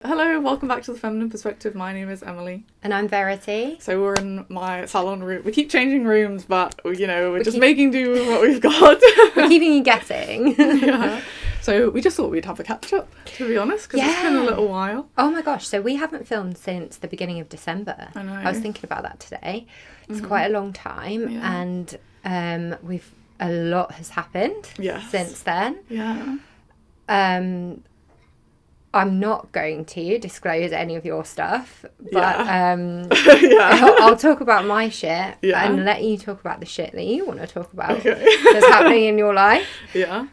Hello, welcome back to The Feminine Perspective. My name is Emily. And I'm Verity. So we're in my salon room. We keep changing rooms, but, you know, we're just making do with what we've got. We're keeping you guessing. Yeah. So we just thought we'd have a catch-up, to be honest, because it's been a little while. Oh my gosh, so we haven't filmed since the beginning of December. I know. I was thinking about that today. It's quite a long time, and a lot has happened since then. Yeah. I'm not going to disclose any of your stuff, but I'll talk about my shit and let you talk about the shit that you want to talk about that's happening in your life. Yeah.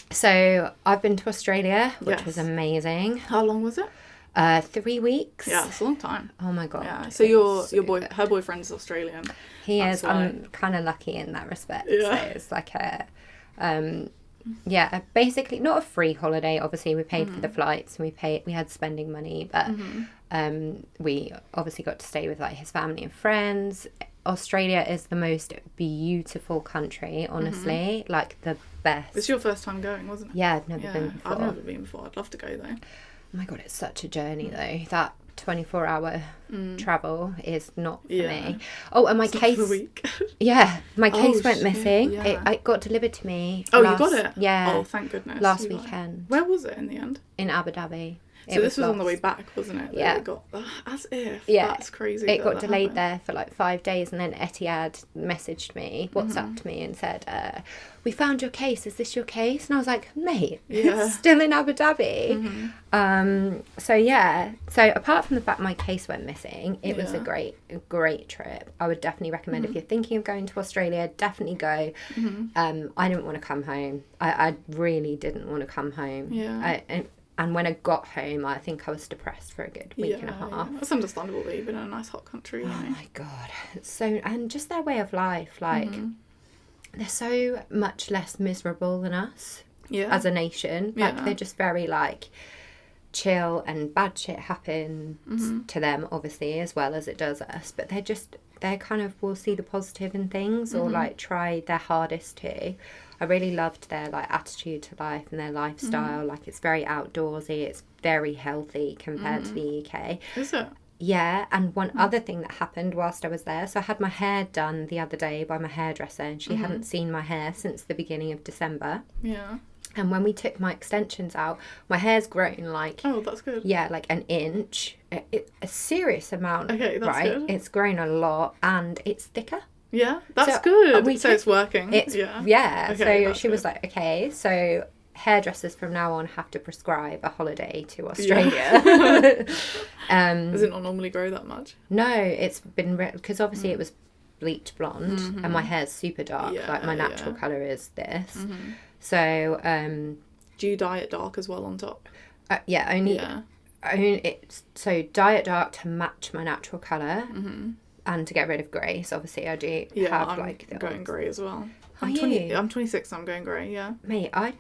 So I've been to Australia, which was amazing. How long was it? 3 weeks. Yeah, it's a long time. Oh my god. Yeah. So her boyfriend's Australian. He is. I'm kind of lucky in that respect. Yeah. So it's like basically not a free holiday. Obviously, we paid for the flights and we had spending money, but we obviously got to stay with like his family and friends. Australia is the most beautiful country, honestly, like the best. It's your first time going, wasn't it? Yeah, I've never been before. I've never been before. I'd love to go though. Oh my god, it's such a journey though. That 24-hour travel is not for me. Oh, and my case. For a week. My case went missing. Yeah. It got delivered to me. You got it? Yeah. Oh, thank goodness. Last weekend. Where was it in the end? In Abu Dhabi. So this was on the way back, wasn't it? Yeah. It got, as if. Yeah. That's crazy. It got delayed there for like 5 days, and then Etihad messaged me, WhatsApped me and said, we found your case. Is this your case? And I was like, mate, it's still in Abu Dhabi. So apart from the fact my case went missing, it was a great trip. I would definitely recommend if you're thinking of going to Australia, definitely go. I didn't want to come home. I really didn't want to come home. Yeah. And when I got home, I think I was depressed for a good week and a half. Yeah. That's understandable that you've been in a nice hot country. Oh my god. And just their way of life, like, they're so much less miserable than us as a nation. Like, they're just very, like, chill, and bad shit happens to them, obviously, as well as it does us. But they're kind of will see the positive in things or, like, try their hardest to. I really loved their like attitude to life and their lifestyle. Like, it's very outdoorsy. It's very healthy compared to the UK. Is it? Yeah, and one other thing that happened whilst I was there. So I had my hair done the other day by my hairdresser, and she hadn't seen my hair since the beginning of December. Yeah. And when we took my extensions out, my hair's grown like... Oh, that's good. Yeah, like an inch. A serious amount. Okay, that's good. It's grown a lot, and it's thicker. Yeah, that's good. So it's working. Okay, so she was good. like, okay, so hairdressers from now on have to prescribe a holiday to Australia. Does it not normally grow that much? No, it's been because obviously it was bleach blonde, and my hair's super dark. Like, my natural colour is this. So do you dye it dark as well on top? So dye it dark to match my natural colour. And to get rid of grey, so obviously I do have I'm like the going grey as well. I'm 26, I'm going grey, Mate, I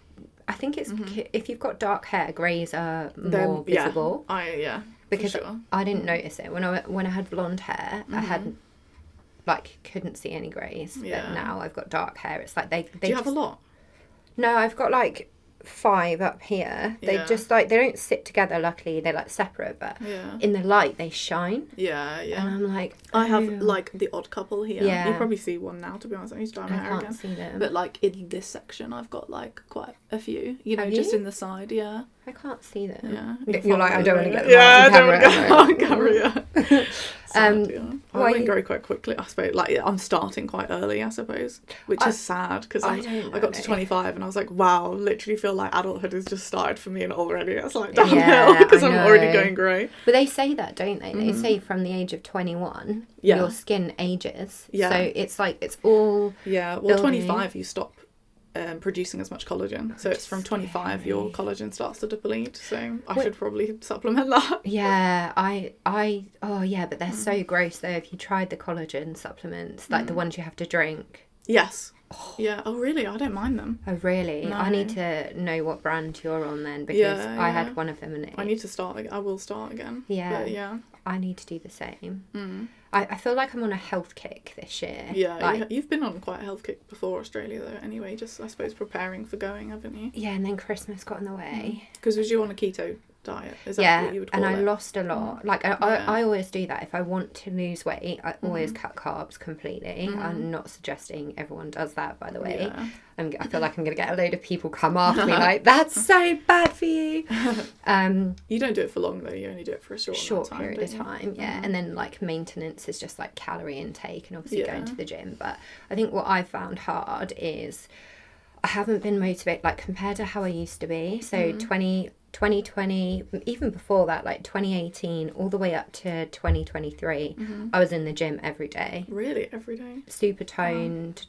think it's if you've got dark hair, greys are more visible. Because I didn't notice it when I had blonde hair. I had couldn't see any greys. But now I've got dark hair. It's like they do you have a lot? No, I've got like 5 up here. They just like, they don't sit together, luckily. They're like separate, but in the light they shine. And I'm like, I have like the odd couple here. Yeah. You probably see one now, to be honest. I need to dye my hair again. I can't see them. But like in this section I've got like quite a few, you know, just in the side. I can't see them. You're like, I don't want to get them on camera. I went grey quite quickly, I suppose. Like, I'm starting quite early, I suppose, which is sad, because I got to 25 and I was like, wow, literally feel like adulthood has just started for me, and already it's like downhill because I'm already going grey. But they say that, don't they? They say from the age of 21 your skin ages. So it's like, it's all well, 25 you stop producing as much collagen, so it's from 25 your collagen starts to deplete, so I should probably supplement that. But they're so gross though. If you tried the collagen supplements, like the ones you have to drink. Yes. Oh really? I don't mind them. Oh really? No. I need to know what brand you're on then, because I had one of them and I need to start. I will start again. I need to do the same. I feel like I'm on a health kick this year. You've been on quite a health kick before Australia though, anyway, just I suppose preparing for going, haven't you? And then Christmas got in the way. Because was you on a keto diet. Is that what you would call it? And I lost a lot. Like, I always do that. If I want to lose weight, I always cut carbs completely. I'm not suggesting everyone does that, by the way. Yeah. I feel like I'm going to get a load of people come after me like, that's so bad for you. You don't do it for long, though. You only do it for a short period of time, yeah. And then, like, maintenance is just, like, calorie intake and obviously going to the gym. But I think what I found hard is I haven't been motivated, like, compared to how I used to be. So 2020, even before that, like 2018 all the way up to 2023, I was in the gym every day. Really? Every day? Super toned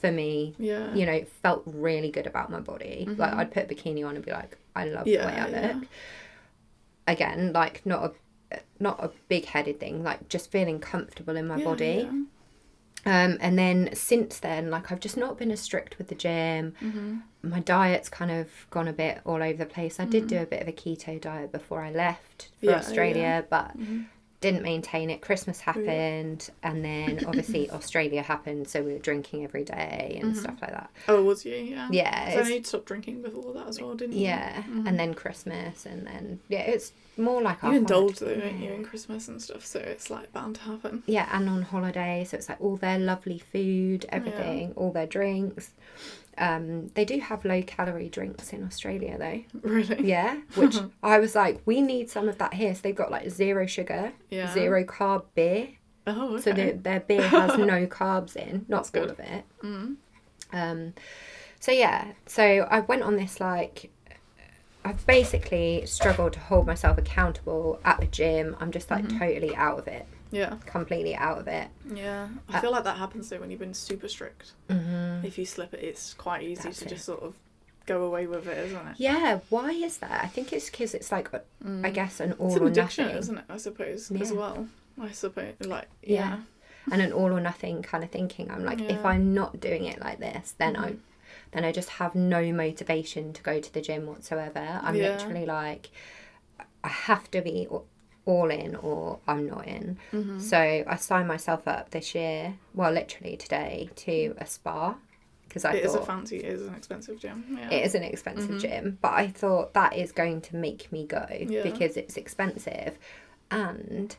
for me. Yeah. You know, felt really good about my body. Like, I'd put a bikini on and be like, I love the way I look. Again, like, not a big-headed thing, like, just feeling comfortable in my body. Yeah. And then since then, like, I've just not been as strict with the gym. My diet's kind of gone a bit all over the place. I did do a bit of a keto diet before I left for Australia, but didn't maintain it. Christmas happened, and then obviously Australia happened, so we were drinking every day and stuff like that. Oh, was you? Yeah. Yeah. So you'd stopped drinking before that as well, didn't you? Yeah, and then Christmas, and then, it's more like... You indulge, though, don't you, in Christmas and stuff, so it's, like, bound to happen. Yeah, and on holiday, so it's, like, all their lovely food, everything, all their drinks. They do have low-calorie drinks in Australia, though. Really? Yeah, which I was like, we need some of that here. So they've got, like, 0 sugar, 0 carb beer. Oh, okay. So their beer has no carbs in, not all of it. So, yeah. So I went on this, like... I've basically struggled to hold myself accountable at the gym. I'm just, like, totally out of it. Yeah. Completely out of it. Yeah. I feel like that happens, though, when you've been super strict. If you slip it, it's quite easy to just sort of go away with it, isn't it? Yeah. Why is that? I think it's because it's, like, I guess, an all or nothing. It's an addiction, nothing. isn't it, I suppose, as well. I suppose, like, And an all or nothing kind of thinking. I'm like, if I'm not doing it like this, then I just have no motivation to go to the gym whatsoever. I'm literally like, I have to be all in or I'm not in. So I signed myself up this year, well, literally today, to a spa. Because it is an expensive gym. Yeah. It is an expensive gym, but I thought that is going to make me go because it's expensive. And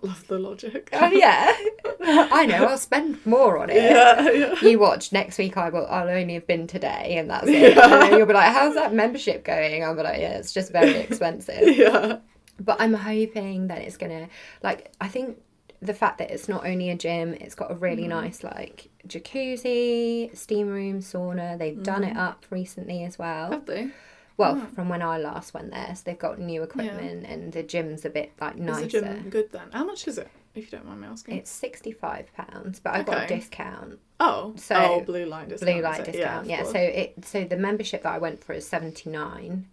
love the logic. Oh yeah, I know. I'll spend more on it. Yeah. You watch next week. I'll only have been today, and that's it. And then you'll be like, "How's that membership going?" I'll be like, "Yeah, it's just very expensive." Yeah. But I'm hoping that it's gonna, like, I think the fact that it's not only a gym, it's got a really nice, like, jacuzzi, steam room, sauna. They've done it up recently as well. Have they? Well, from when I last went there, so they've got new equipment and the gym's a bit, like, nicer. Is the gym good then? How much is it, if you don't mind me asking? It's £65, but I got a discount. Oh, so blue light discount. Blue light discount, yeah. So the membership that I went for is $79.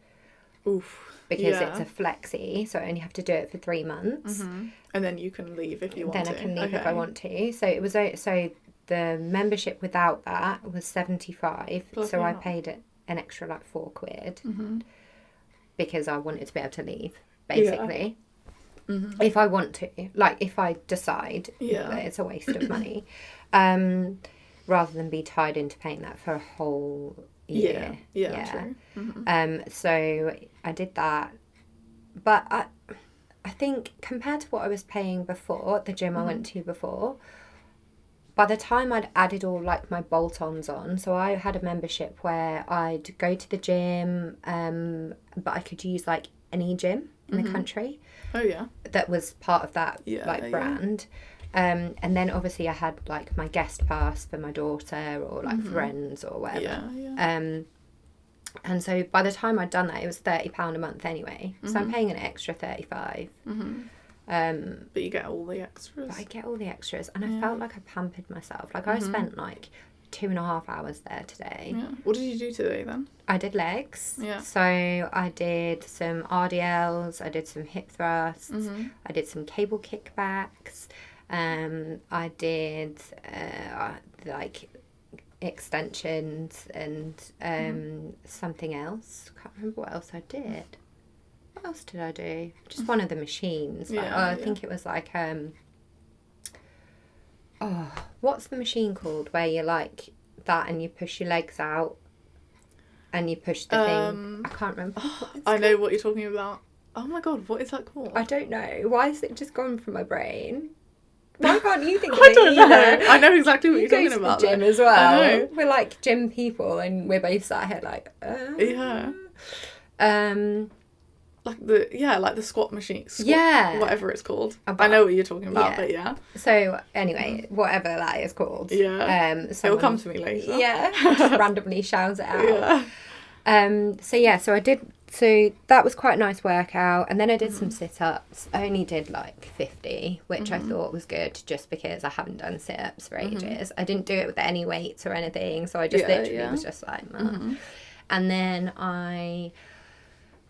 Oof. Because it's a flexi, so I only have to do it for 3 months. And then you can leave if you want to. Then I can leave if I want to. So it was the membership without that was $75. So I paid it an extra, like, £4 because I wanted to be able to leave, basically. If I want to, like, if I decide that it's a waste of money, rather than be tied into paying that for a whole year. True. So I did that, but I think compared to what I was paying before, the gym I went to before, by the time I'd added all, like, my bolt-ons on, so I had a membership where I'd go to the gym, but I could use, like, any gym in the country. Oh, yeah. That was part of that, brand. And then, obviously, I had, like, my guest pass for my daughter or, like, friends or whatever. And so by the time I'd done that, it was £30 a month anyway. So I'm paying an extra $35. But you get all the extras. But I get all the extras, and I felt like I pampered myself. Like, I spent, like, 2.5 hours there today. Yeah. What did you do today then? I did legs. Yeah. So I did some RDLs, I did some hip thrusts, I did some cable kickbacks, I did like extensions and something else. Can't remember what else I did. What else did I do? Just one of the machines. Like, I think it was like what's the machine called where you, like, that and you push your legs out and you push the thing? I can't remember. I know what you're talking about. Oh my god, what is that called? I don't know. Why is it just gone from my brain? Why can't you think of I it don't either? know. I know exactly what you you're go talking to about. The gym as well. I know. We're like gym people, and we're both sat here like, Yeah. Like the squat machine. Whatever it's called. I know what you're talking about, but yeah. So anyway, whatever that is called. Yeah. It'll come to me later. Yeah. Just randomly shouts it out. Yeah. So that was quite a nice workout, and then I did some sit-ups. I only did like 50, which I thought was good, just because I haven't done sit-ups for ages. I didn't do it with any weights or anything, so I just literally was just like, and then I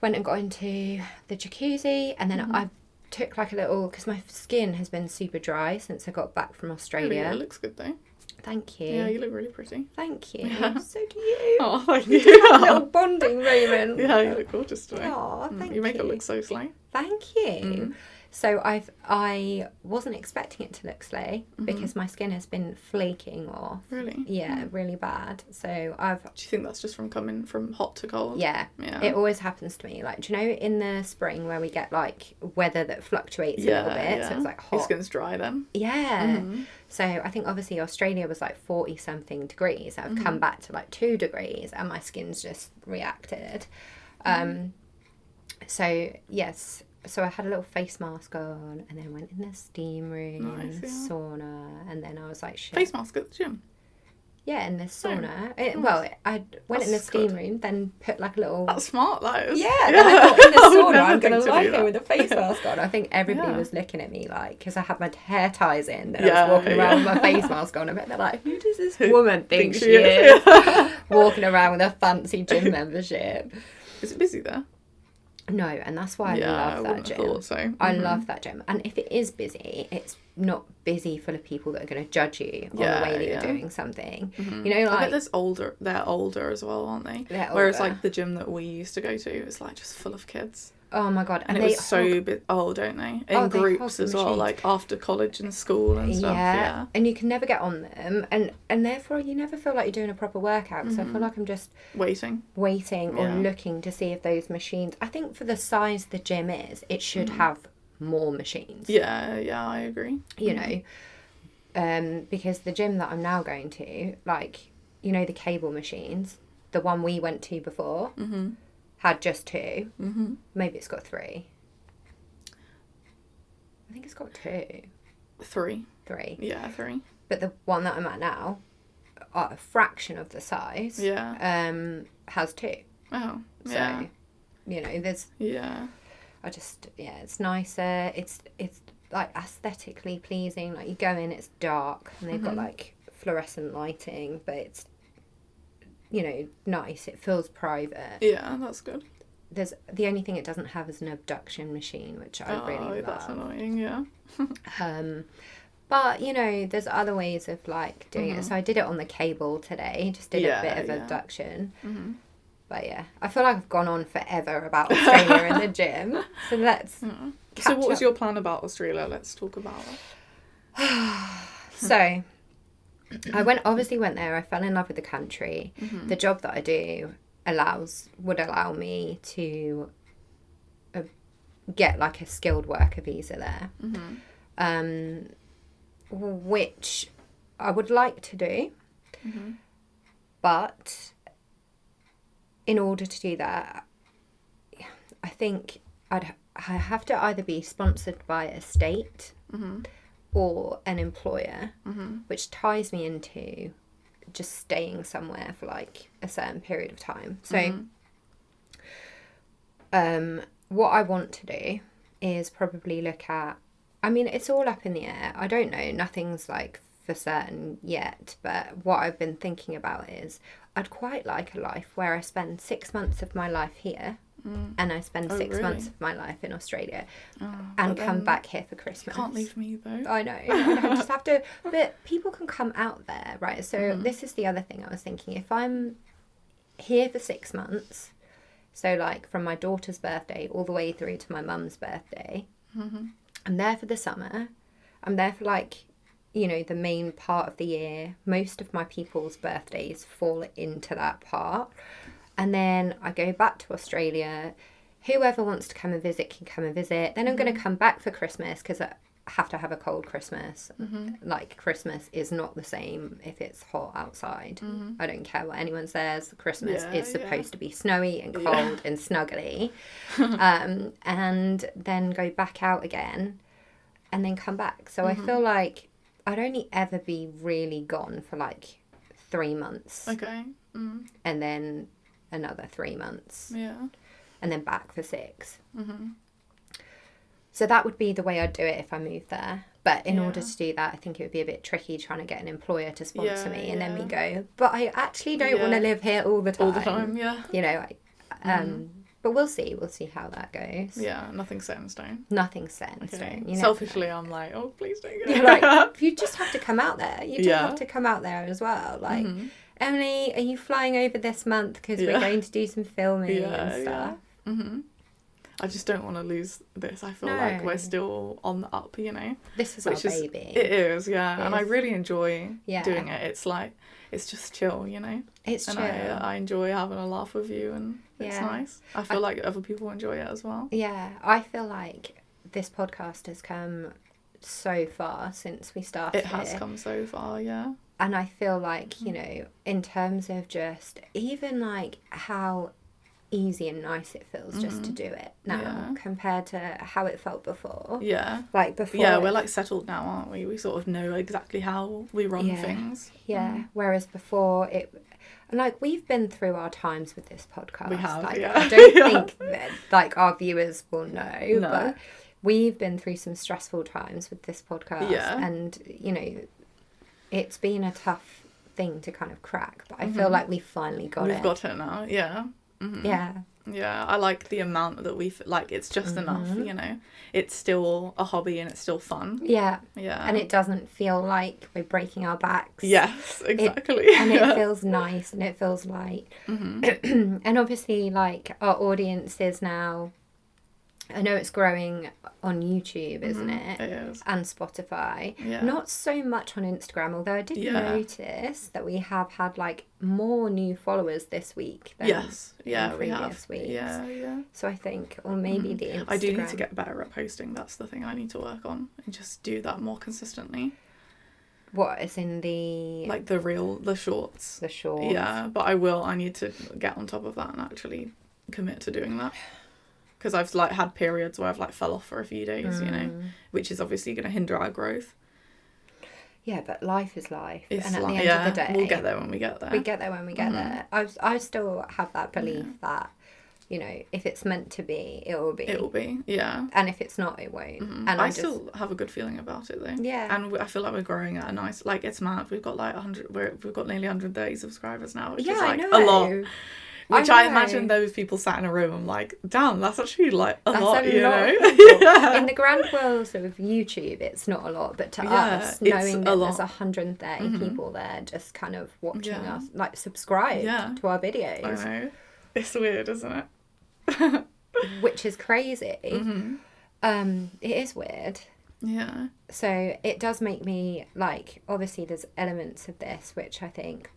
went and got into the jacuzzi, and then I took like a little, because my skin has been super dry since I got back from Australia. Yeah, it looks good though. Thank you. Yeah, you look really pretty. Thank you. Yeah. So do you. Oh, thank you. A little bonding moment. Yeah, you look gorgeous today. Oh, thank you. You make it look so slay. Thank you. So I wasn't expecting it to look slay because my skin has been flaking off. Really? Yeah, really bad. So I've... Do you think that's just from coming from hot to cold? Yeah. It always happens to me. Like, do you know in the spring where we get like weather that fluctuates a little bit? Yeah. So it's like hot. Your skin's dry then. Yeah. So I think obviously Australia was like 40 something degrees. I've come back to like 2 degrees and my skin's just reacted. So yes. So I had a little face mask on, and then went in the steam room, sauna, and then I was like, shit. Face mask at the gym? Yeah, in the sauna. I went in the steam room, then put like a little... That's smart, that is. Yeah, then I thought in the sauna, I'm going to lie here with a face mask on. I think everybody was looking at me like, because I had my hair ties in, and I was walking around with my face mask on. I bet they're like, who does this woman think she is? Walking around with a fancy gym membership. Is it busy there? No, and that's why I love that gym. Thought so. I love that gym. And if it is busy, it's not busy full of people that are going to judge you on the way that you're doing something. You know, like... I bet they're older as well, aren't they? Whereas like the gym that we used to go to is like just full of kids. Oh my god. And it was so big. Oh, don't they? In groups as well, like after college and school and stuff. Yeah. And you can never get on them. And therefore you never feel like you're doing a proper workout. So I feel like I'm just waiting or looking to see if those machines... I think for the size the gym is, it should have more machines. Yeah, I agree. You know, because the gym that I'm now going to, like, you know, the cable machines, the one we went to before... had just 2. Maybe it's got 3. I think it's got 2. 3. 3. Yeah, 3. But the one that I'm at now, a fraction of the size, has 2. Oh, yeah. So, you know, there's... Yeah. It's nicer. It's like aesthetically pleasing. Like you go in, it's dark, and they've got like fluorescent lighting, but it's... you know, nice. It feels private. Yeah, that's good. There's the only thing it doesn't have is an abduction machine, which I really love. That's annoying, yeah. But, you know, there's other ways of, like, doing it. So I did it on the cable today. Just did a bit of abduction. But, yeah. I feel like I've gone on forever about Australia and the gym. So let's So what was your plan about Australia? Let's talk about it. So... I obviously went there. I fell in love with the country. The job that I do would allow me to get like a skilled worker visa there, which I would like to do. But in order to do that, I think I have to either be sponsored by a state. Or an employer, which ties me into just staying somewhere for like a certain period of time. So what I want to do is probably look at, I mean, it's all up in the air. I don't know. Nothing's like for certain yet. But what I've been thinking about is I'd quite like a life where I spend 6 months of my life here. And I spend 6 months of my life in Australia and come back here for Christmas. You can't leave me though. I know. I just have to. But people can come out there, right? So this is the other thing I was thinking. If I'm here for 6 months, so like from my daughter's birthday all the way through to my mum's birthday, I'm there for the summer. I'm there for like, you know, the main part of the year. Most of my people's birthdays fall into that part. And then I go back to Australia whoever wants to come and visit can come and visit. Then I'm going to come back for Christmas because I have to have a cold Christmas. Like, Christmas is not the same if it's hot outside. I don't care what anyone says. Christmas is supposed to be snowy and cold and snuggly. And then go back out again and then come back. So I feel like I'd only ever be really gone for like 3 months. Okay. And then another 3 months. Yeah. And then back for 6. So that would be the way I'd do it if I moved there. But in order to do that, I think it would be a bit tricky trying to get an employer to sponsor me. And then we go, but I actually don't want to live here all the time. All the time, yeah. You know, but we'll see. We'll see how that goes. Yeah, nothing's set in stone. Nothing's set in stone. You Selfishly, I'm like, oh, please don't go. You're like, you just have to come out there. You do have to come out there as well. Like, Emily, are you flying over this month? Because we're going to do some filming and stuff. I just don't want to lose this. I feel like we're still on the up, you know. This is our baby. It is, yeah. And I really enjoy doing it. It's like, it's just chill, you know. It's chill. And I enjoy having a laugh with you, and it's nice. I feel like other people enjoy it as well. Yeah, I feel like this podcast has come so far since we started. It has come so far, yeah. And I feel like, you know, in terms of just even like how easy and nice it feels just to do it now compared to how it felt before. Yeah. Like before. Yeah, we're like settled now, aren't we? We sort of know exactly how we run things. Yeah. Whereas before like we've been through our times with this podcast. We have, like, I don't think that like our viewers will know. No. But we've been through some stressful times with this podcast. Yeah. And, you know, it's been a tough thing to kind of crack. But I feel like we've finally got it. We've got it now, yeah. Yeah, I like the amount that we've like. It's just enough, you know. It's still a hobby and it's still fun. Yeah, and it doesn't feel like we're breaking our backs. Yes, exactly. It feels nice and it feels light. And obviously, like our audience is now, I know it's growing on YouTube, isn't it? It is. And Spotify. Yeah. Not so much on Instagram, although I did notice that we have had like more new followers this week than in previous weeks. Yeah. So I think, or maybe the Instagram. I do need to get better at posting. That's the thing I need to work on and just do that more consistently. What is in the... Like the shorts. The shorts. Yeah, but I need to get on top of that and actually commit to doing that. Because I've like had periods where I've like fell off for a few days, you know, which is obviously going to hinder our growth. Yeah, but life is life. And at the end of the day, we'll get there when we get there. We get there when we get there. I still have that belief that, you know, if it's meant to be, it will be. It will be, yeah. And if it's not, it won't. And I still have a good feeling about it though. Yeah. And I feel like we're growing at a nice, like it's mad. We've got like 100. We've got nearly 130 subscribers now, which is like a lot. Which I imagine those people sat in a room, I'm like, damn, that's actually like a lot, you know? In the grand world of YouTube, it's not a lot, but to us, knowing that there's 130 people there just kind of watching us, like subscribe to our videos. I know. It's weird, isn't it? Which is crazy. It is weird. Yeah. So it does make me, like, obviously there's elements of this which I think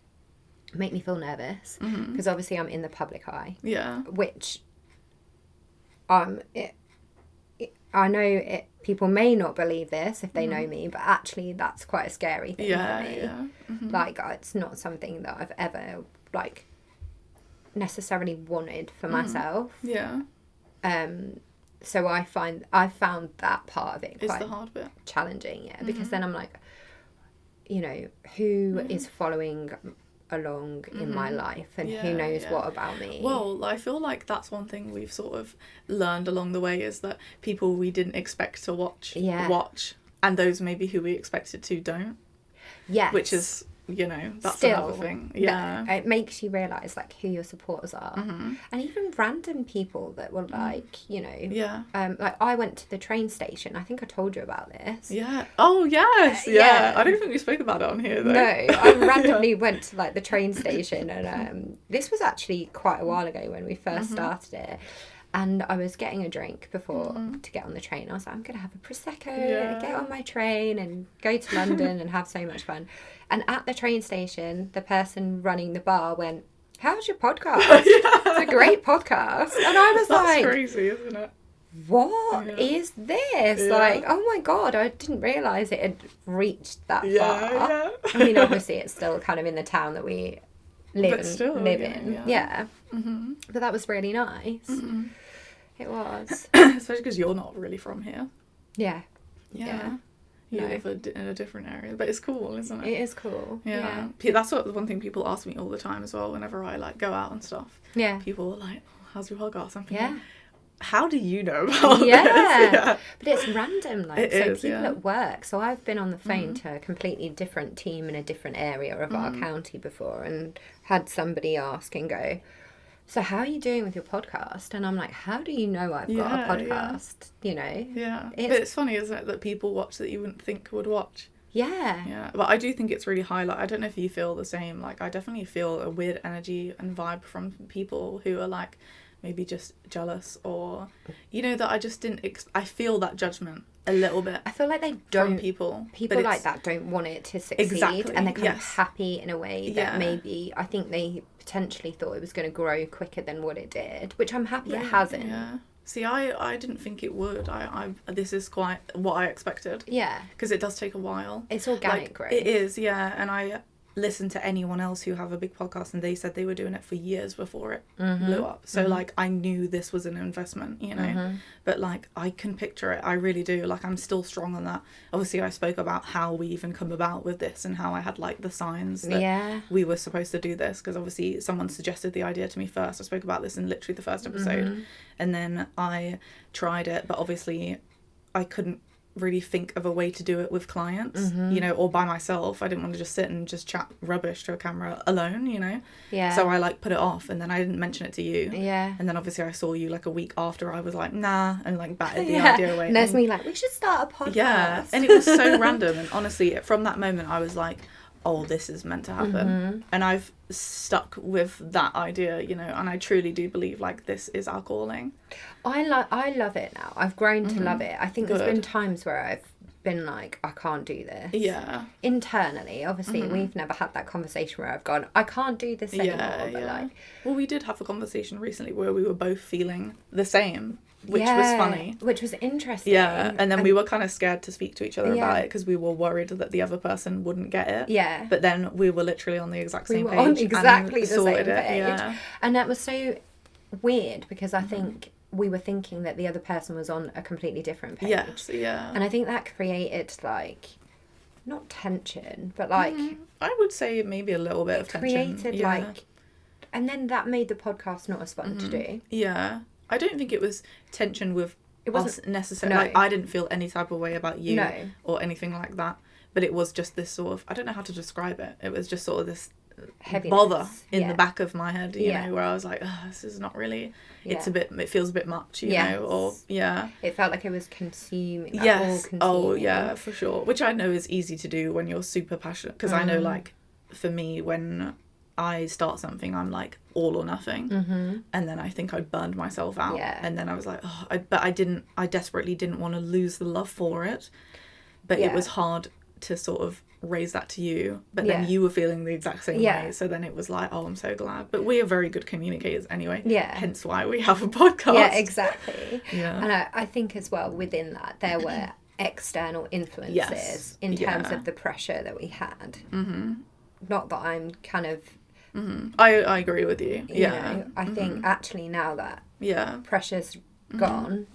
make me feel nervous because obviously I'm in the public eye. Yeah. Which I know people may not believe this if they know me, but actually that's quite a scary thing for me. Yeah. Like it's not something that I've ever like necessarily wanted for myself. Yeah. So I found that part of it quite the hard bit. Challenging, because then I'm like, you know, who is following along in my life and who knows what about me. Well, I feel like that's one thing we've sort of learned along the way is that people we didn't expect to watch and those maybe who we expected to don't. Yes. Which is, you know, that's another thing. Yeah. It makes you realise like who your supporters are. And even random people that were like, you know, like I went to the train station. I think I told you about this. Yeah. Oh yes. Yeah. I don't think we spoke about it on here though. No, I randomly went to like the train station and this was actually quite a while ago when we first started it. And I was getting a drink before to get on the train. I was like, I'm going to have a Prosecco, get on my train and go to London and have so much fun. And at the train station, the person running the bar went, how's your podcast? It's a great podcast. And I was That's crazy, isn't it? What is this? Yeah. Like, oh my God, I didn't realise it had reached that far. Yeah. I mean, obviously it's still kind of in the town that we live in. Yeah. Mm-hmm. But that was really nice. Mm-hmm. It was. Especially because you're not really from here. Yeah. You live in a different area, but it's cool, isn't it? It is cool. Yeah. That's one thing people ask me all the time as well. Whenever I like go out and stuff. Yeah. People are like, oh, "How's your podcast?" I'm thinking, yeah. How do you know about this? Yeah. But it's random, like, it so is, people at work. So I've been on the phone to a completely different team in a different area of our county before, and had somebody ask and go, so how are you doing with your podcast? And I'm like, how do you know I've got a podcast? You know? Yeah. But it's funny, isn't it, that people watch that you wouldn't think would watch. Yeah. Yeah. But I do think it's really high. Like, I don't know if you feel the same. Like, I definitely feel a weird energy and vibe from people who are like maybe just jealous, or, you know, that I just didn't I feel that judgment a little bit. I feel like they don't. From people Like that don't want it to succeed. Exactly. And they're kind of happy in a way that maybe, I think they potentially thought it was going to grow quicker than what it did, which I'm happy it hasn't. Yeah. See, I didn't think it would. This is quite what I expected. Yeah. Because it does take a while. It's organic growth. It is, yeah. And I listened to anyone else who have a big podcast, and they said they were doing it for years before it blew up. So like, I knew this was an investment, you know. But like, I can picture it. I really do. Like, I'm still strong on that. Obviously, I spoke about how we even come about with this, and how I had like the signs that we were supposed to do this, because obviously someone suggested the idea to me first. I spoke about this in literally the first episode, and then I tried it, but obviously I couldn't really think of a way to do it with clients, you know, or by myself. I didn't want to just sit and just chat rubbish to a camera alone, you know. So I like put it off, and then I didn't mention it to you. And then obviously I saw you like a week after. I was like, nah, and like batted the idea away. And there's me like, we should start a podcast. And it was so random. And honestly, from that moment I was like, oh, this is meant to happen. And I've stuck with that idea, you know, and I truly do believe like this is our calling. I love it now. I've grown to love it. I think there's been times where I've been like, I can't do this. Yeah. Internally, obviously, we've never had that conversation where I've gone, I can't do this anymore. But like, well, we did have a conversation recently where we were both feeling the same, which was funny. Which was interesting. Yeah, and then we were kind of scared to speak to each other about it, because we were worried that the other person wouldn't get it. Yeah. But then we were literally on the exact same page. On exactly the same page. Yeah. And that was so weird, because I think we were thinking that the other person was on a completely different page. Yes, yeah. And I think that created, like, not tension, but like... I would say maybe a little bit of tension. Created, like... And then that made the podcast not as fun to do. Yeah. I don't think it was tension with us necessarily. Like, I didn't feel any type of way about you or anything like that. But it was just this sort of... I don't know how to describe it. It was just sort of this... heaviness, bother in the back of my head, you know, where I was like, oh, this is not really, it feels a bit much, you know, or it felt like it was consuming. For sure, which I know is easy to do when you're super passionate, because I know, like, for me, when I start something, I'm like all or nothing, and then I think I burned myself out, and then I was like, oh, I desperately didn't want to lose the love for it, but it was hard to sort of raise that to you, but then you were feeling the exact same way, so then it was like, oh, I'm so glad. But we are very good communicators anyway, hence why we have a podcast. Exactly. And I think as well, within that there were external influences in terms of the pressure that we had. Not that I'm kind of I agree with you. You know, I think actually now that pressure's gone,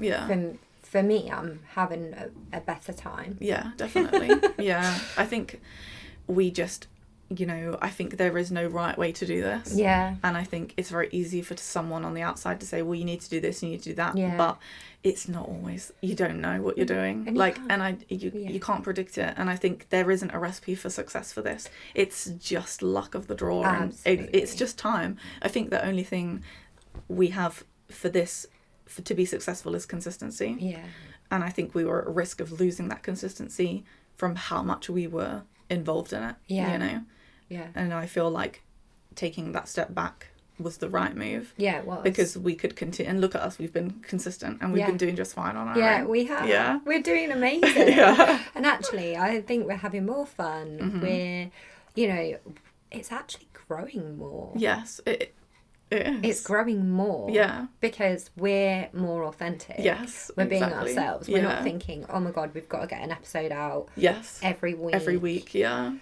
for me, I'm having a better time. Yeah, definitely. I think we just, you know, I think there is no right way to do this. Yeah. And I think it's very easy for someone on the outside to say, well, you need to do this, you need to do that. Yeah. But it's not always, you don't know what you're doing. And you can't predict it. And I think there isn't a recipe for success for this. It's just luck of the draw. Absolutely. And it's just time. I think the only thing we have for this to be successful is consistency. Yeah. And I think we were at risk of losing that consistency from how much we were involved in it. Yeah. You know? Yeah. And I feel like taking that step back was the right move. Yeah, it was. Because we could continue, and look at us, we've been consistent and we've been doing just fine on our own. Yeah, we have. Yeah. We're doing amazing. And actually, I think we're having more fun. We're, you know, it's actually growing more. Yes, it is. It's growing more. Yeah. Because we're more authentic. Yes, we're being ourselves. We're not thinking, oh my God, we've got to get an episode out. Yes. Every week. Yeah.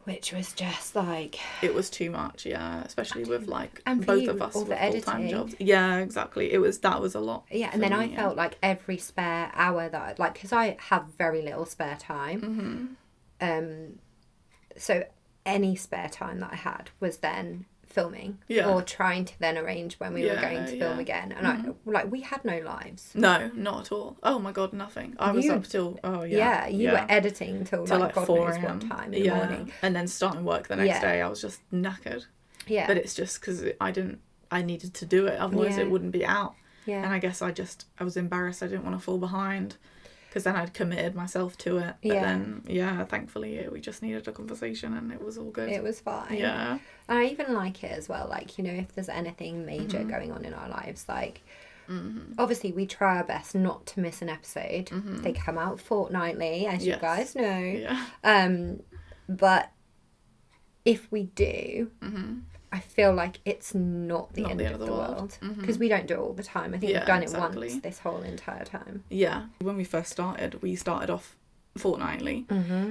Which was just like... It was too much, yeah. Especially with like and both of us with full-time jobs. Yeah, exactly. That was a lot. Yeah, and then I felt like every spare hour that... Like, because I have very little spare time. So any spare time that I had was then filming or trying to then arrange when we were going to film again. And we had no lives. No, not at all. Oh my God, nothing. I was up till you were editing till like God 4 knows what time in the morning, and then starting work the next day. I was just knackered. But it's just because I needed to do it, otherwise it wouldn't be out. And I guess I was embarrassed. I didn't want to fall behind, because then I'd committed myself to it. But then, thankfully, we just needed a conversation and it was all good. It was fine. Yeah. And I even like it as well, like, you know, if there's anything major going on in our lives, like, obviously we try our best not to miss an episode. They come out fortnightly, as you guys know. Yeah. But if we do... I feel like it's not the end of the world. Because we don't do it all the time. I think we've done it once this whole entire time. Yeah. When we first started, we started off fortnightly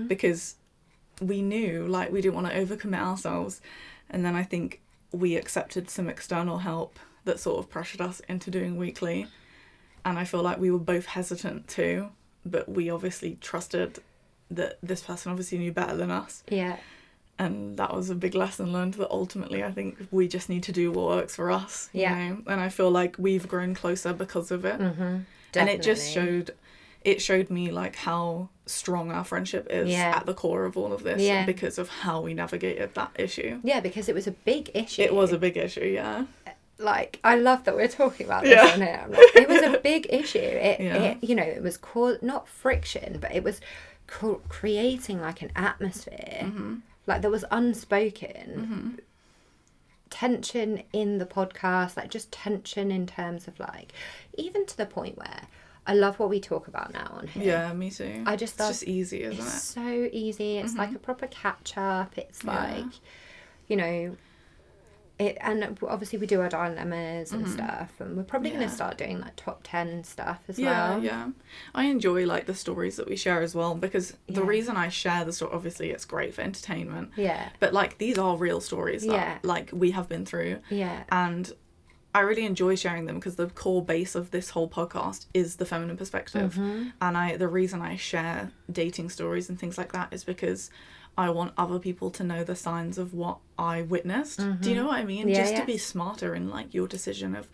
because we knew, like, we didn't want to overcommit ourselves. And then I think we accepted some external help that sort of pressured us into doing weekly. And I feel like we were both hesitant too, but we obviously trusted that this person obviously knew better than us. Yeah. And that was a big lesson learned, that ultimately I think we just need to do what works for us. You know? And I feel like we've grown closer because of it. And it just showed me like how strong our friendship is at the core of all of this because of how we navigated that issue. Yeah, because it was a big issue. It was a big issue, yeah. Like, I love that we're talking about this on here. I'm like, it was a big issue. It you know, it was not friction, but it was creating like an atmosphere. Like, there was unspoken tension in the podcast, like just tension in terms of like, even to the point where I love what we talk about now on here. Yeah, me too. I just love, it's just easy, isn't it? It's so easy. It's like a proper catch up. It's like, you know, and obviously we do our dilemmas and stuff, and we're probably going to start doing like top 10 stuff as well. Yeah, I enjoy like the stories that we share as well, because the reason I share the story, obviously it's great for entertainment, but like these are real stories that like we have been through, and I really enjoy sharing them because the core base of this whole podcast is the feminine perspective, and the reason I share dating stories and things like that is because I want other people to know the signs of what I witnessed. Do you know what I mean? Just to be smarter in like your decision of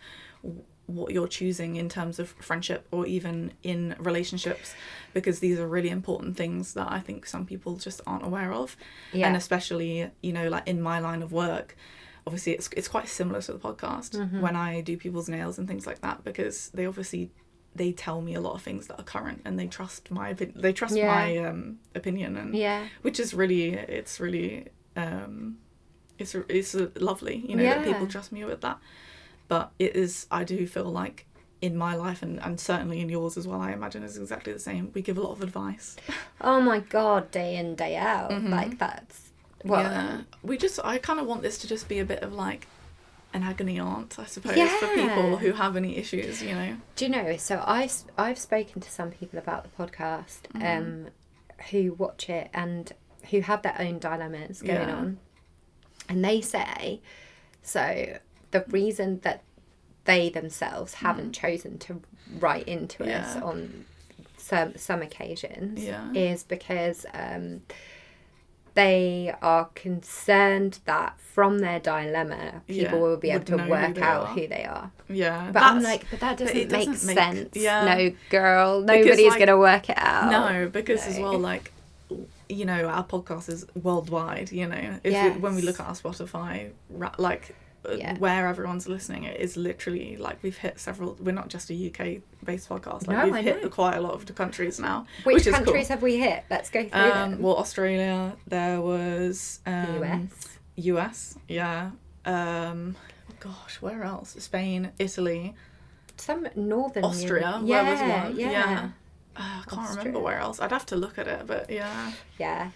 what you're choosing in terms of friendship or even in relationships, because these are really important things that I think some people just aren't aware of. And especially, you know, like in my line of work, obviously it's quite similar to the podcast when I do people's nails and things like that, because they tell me a lot of things that are current, and they trust my opinion, and which is really, it's lovely, you know, that people trust me with that. But it is, I do feel like in my life, and certainly in yours as well, I imagine is exactly the same, we give a lot of advice. Oh my God, day in, day out. Like, that's what I kind of want this to just be a bit of like an agony aunt, I suppose, for people who have any issues, you know. Do you know, so I've spoken to some people about the podcast who watch it and who have their own dilemmas going on, and they say, so the reason that they themselves haven't chosen to write into us on some occasions is because they are concerned that from from their dilemma, people will be able to work out who they are. Yeah. But I'm like, but that doesn't make sense. Yeah. No, girl, nobody's going to work it out. No, because as well, like, you know, our podcast is worldwide, you know. When we look at our Spotify, like, where everyone's listening, it is literally, like, we've hit several, we're not just a UK-based podcast, like, we've hit quite a lot of the countries now. Which countries have we hit? Let's go through them. Well, Australia, there was... US, yeah. Gosh, where else? Spain, Italy. Some northern... Austria, where was one? Yeah. I can't remember where else. I'd have to look at it, but yeah. Yeah.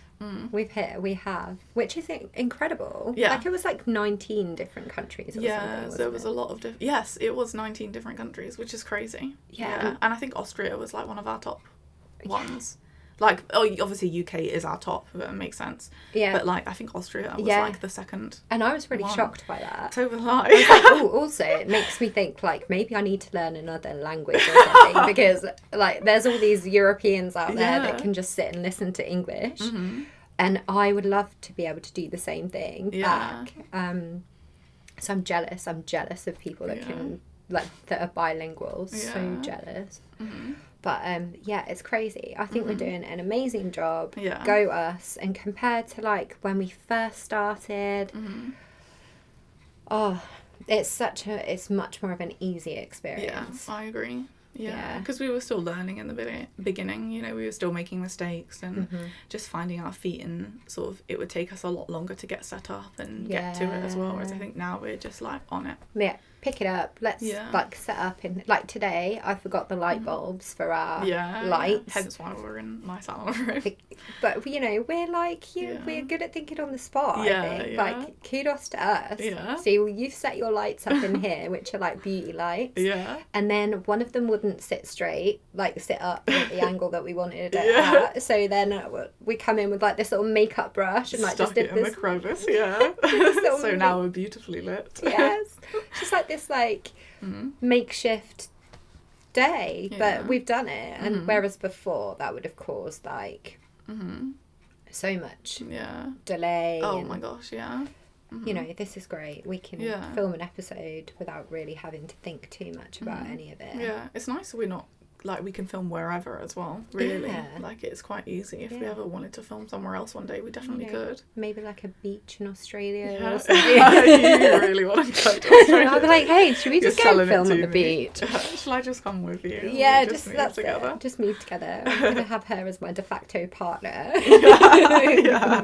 We have, which is incredible. Yeah. Like, it was like 19 different countries or something, so it was a lot of different... Yes, it was 19 different countries, which is crazy. Yeah. And I think Austria was, like, one of our top ones. Like, obviously UK is our top, that makes sense. Yeah. But, like, I think Austria was, like, the second. And I was really shocked by that. So was I. I was like, oh, also, it makes me think, like, maybe I need to learn another language or something, because, like, there's all these Europeans out there that can just sit and listen to English. And I would love to be able to do the same thing back. So I'm jealous. I'm jealous of people that can, like, that are bilingual. So jealous. But, it's crazy. I think we're doing an amazing job. Yeah. Go us. And compared to, like, when we first started, it's much more of an easy experience. Yeah, I agree. Yeah, because we were still learning in the beginning, you know, we were still making mistakes and just finding our feet, and sort of it would take us a lot longer to get set up and get to it as well, whereas I think now we're just, like, on it. Yeah, pick it up, let's, like, set up in, like, today I forgot the light bulbs for our lights. Hence why we're in my salon room. But, you know, we're, like, we're good at thinking on the spot, I think. Like, kudos to us. Yeah. So you've set your lights up in here, which are, like, beauty lights. Yeah. And then one of them wouldn't sit straight, like, sit up at the angle that we wanted it at. So then we come in with, like, this little makeup brush and, like, stuck just did it in this. the crevice, so now we're beautifully lit. Yes. Just like this, like, makeshift day, but we've done it. And whereas before that would have caused, like, so much delay. Oh my gosh, You know, this is great. We can film an episode without really having to think too much about any of it. Yeah, it's nice that we're not, like, we can film wherever as well, really. Yeah. Like, it's quite easy. If we ever wanted to film somewhere else one day, we definitely could. Maybe, like, a beach in Australia or something. You really want to go to Australia. I'll be like, hey, should we just go film on the beach? Shall I just come with you? Yeah, just move together. Just move together. I'm going to have her as my de facto partner.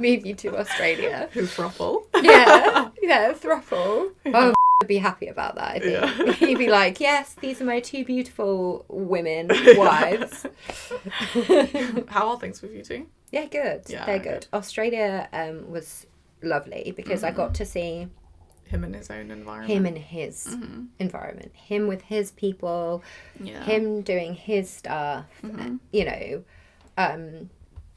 Move you to Australia. Who thruple? Yeah, thruple. Oh, I'd be happy about that, I think. He'd be like, yes, these are my two beautiful women wives. How are things with you two? Yeah, good. Yeah, they're good. Australia was lovely because I got to see him in his own environment. Him in his environment. Him with his people. Yeah. Him doing his stuff. You know,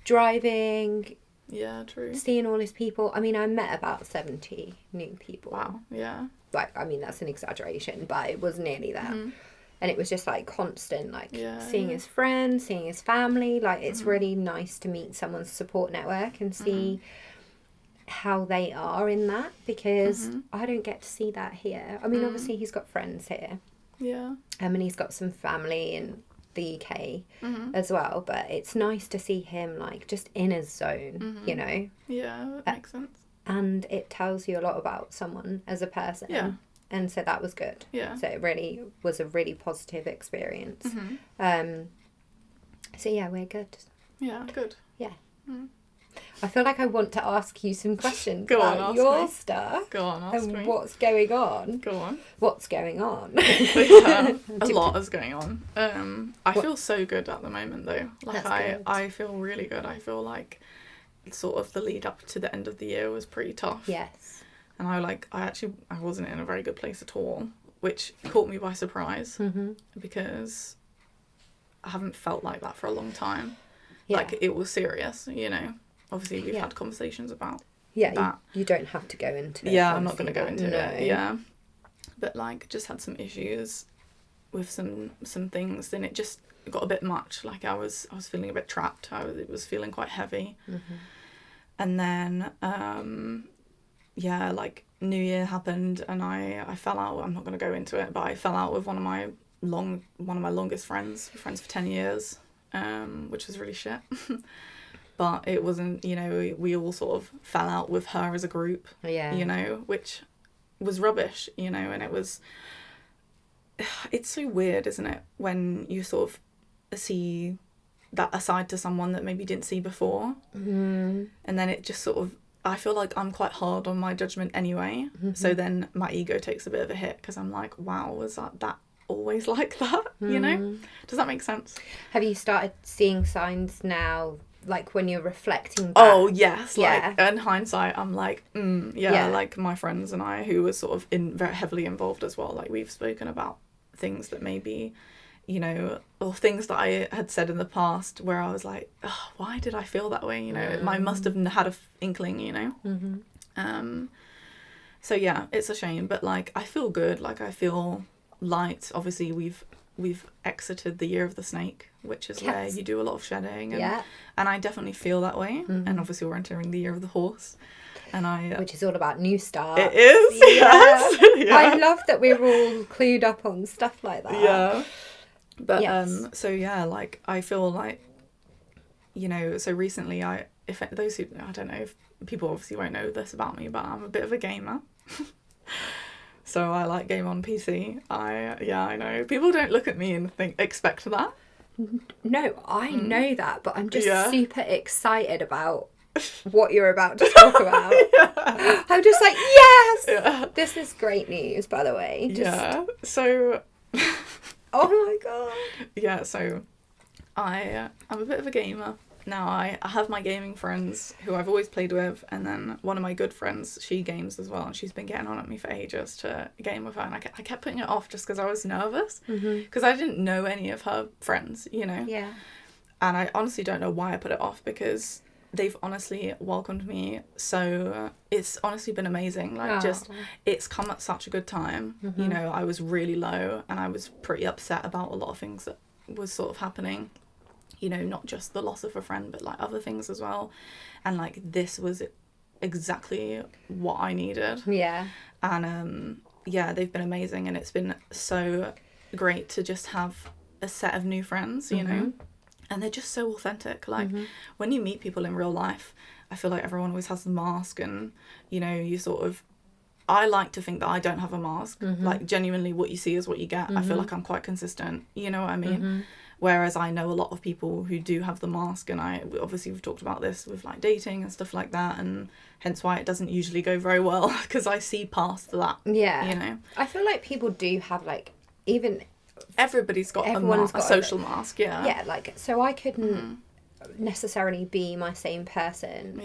driving. Yeah, true. Seeing all his people. I mean, I met about 70 new people. Wow, yeah. Like, I mean, that's an exaggeration, but it was nearly that. And it was just, like, constant, like, seeing his friends, seeing his family. Like, it's really nice to meet someone's support network and see how they are in that, because I don't get to see that here. I mean, obviously, he's got friends here. Yeah. And he's got some family in the UK as well, but it's nice to see him, like, just in his zone, you know? Yeah, that makes sense. And it tells you a lot about someone as a person. Yeah. And so that was good. Yeah. So it really was a really positive experience. So yeah, we're good. Yeah, good. Yeah. I feel like I want to ask you some questions Go about on, your stuff. Go on, ask and me. What's going on. Go on. What's going on? A lot is going on. I feel so good at the moment though. Like, I feel really good. I feel like sort of the lead up to the end of the year was pretty tough. Yes. And I wasn't in a very good place at all, which caught me by surprise because I haven't felt like that for a long time. Yeah. Like, it was serious, you know. Obviously, we've had conversations about that. You don't have to go into it. Yeah, I'm not going to go into it. Yeah. But, like, just had some issues with some things, and it just got a bit much. Like, I was feeling a bit trapped. It was feeling quite heavy. And then, like, New Year happened, and I fell out. I'm not going to go into it, but I fell out with one of my longest friends. We're friends for 10 years, which was really shit. But it wasn't, you know, we all sort of fell out with her as a group, you know, which was rubbish, you know, and it's so weird, isn't it, when you sort of see that aside to someone that maybe didn't see before. And then it just sort of, I feel like I'm quite hard on my judgment anyway. So then my ego takes a bit of a hit because I'm like, wow, was that always like that, you know? Does that make sense? Have you started seeing signs now like when you're reflecting back. Oh yes, like in hindsight I'm like like my friends and I who were sort of very heavily involved as well, like we've spoken about things that maybe, you know, or things that I had said in the past where I was like, oh, why did I feel that way, you know? I must have had a inkling, you know. So yeah, it's a shame, but like I feel good, like I feel light. Obviously we've exited the year of the snake, which is where you do a lot of shedding, and I definitely feel that way. And obviously we're entering the year of the horse, and which is all about new starts. It is. Yes. I love that we're all clued up on stuff like that. But so yeah, like I feel like, you know, so recently I don't know if people obviously won't know this about me, but I'm a bit of a gamer. So I like game on PC. I know. People don't look at me and expect that. No, I know that, but I'm just super excited about what you're about to talk about. I'm just like, yes! This is great news, by the way. So... oh my god. Yeah, so I'm a bit of a gamer. Now I have my gaming friends who I've always played with, and then one of my good friends, she games as well, and she's been getting on at me for ages to game with her, and I kept putting it off just because I was nervous, because I didn't know any of her friends, you know. And I honestly don't know why I put it off, because they've honestly welcomed me, so it's honestly been amazing. Like it's come at such a good time. You know, I was really low and I was pretty upset about a lot of things that was sort of happening, you know, not just the loss of a friend, but like other things as well. And like this was exactly what I needed. And they've been amazing, and it's been so great to just have a set of new friends, you know. And they're just so authentic. Like when you meet people in real life, I feel like everyone always has the mask, and you know, you sort of, I like to think that I don't have a mask. Like genuinely what you see is what you get. I feel like I'm quite consistent, you know what I mean? Whereas I know a lot of people who do have the mask, and we've talked about this with like dating and stuff like that, and hence why it doesn't usually go very well, because I see past that. You know, I feel like people do have like, even everybody's got a social mask. Like, so I couldn't necessarily be my same person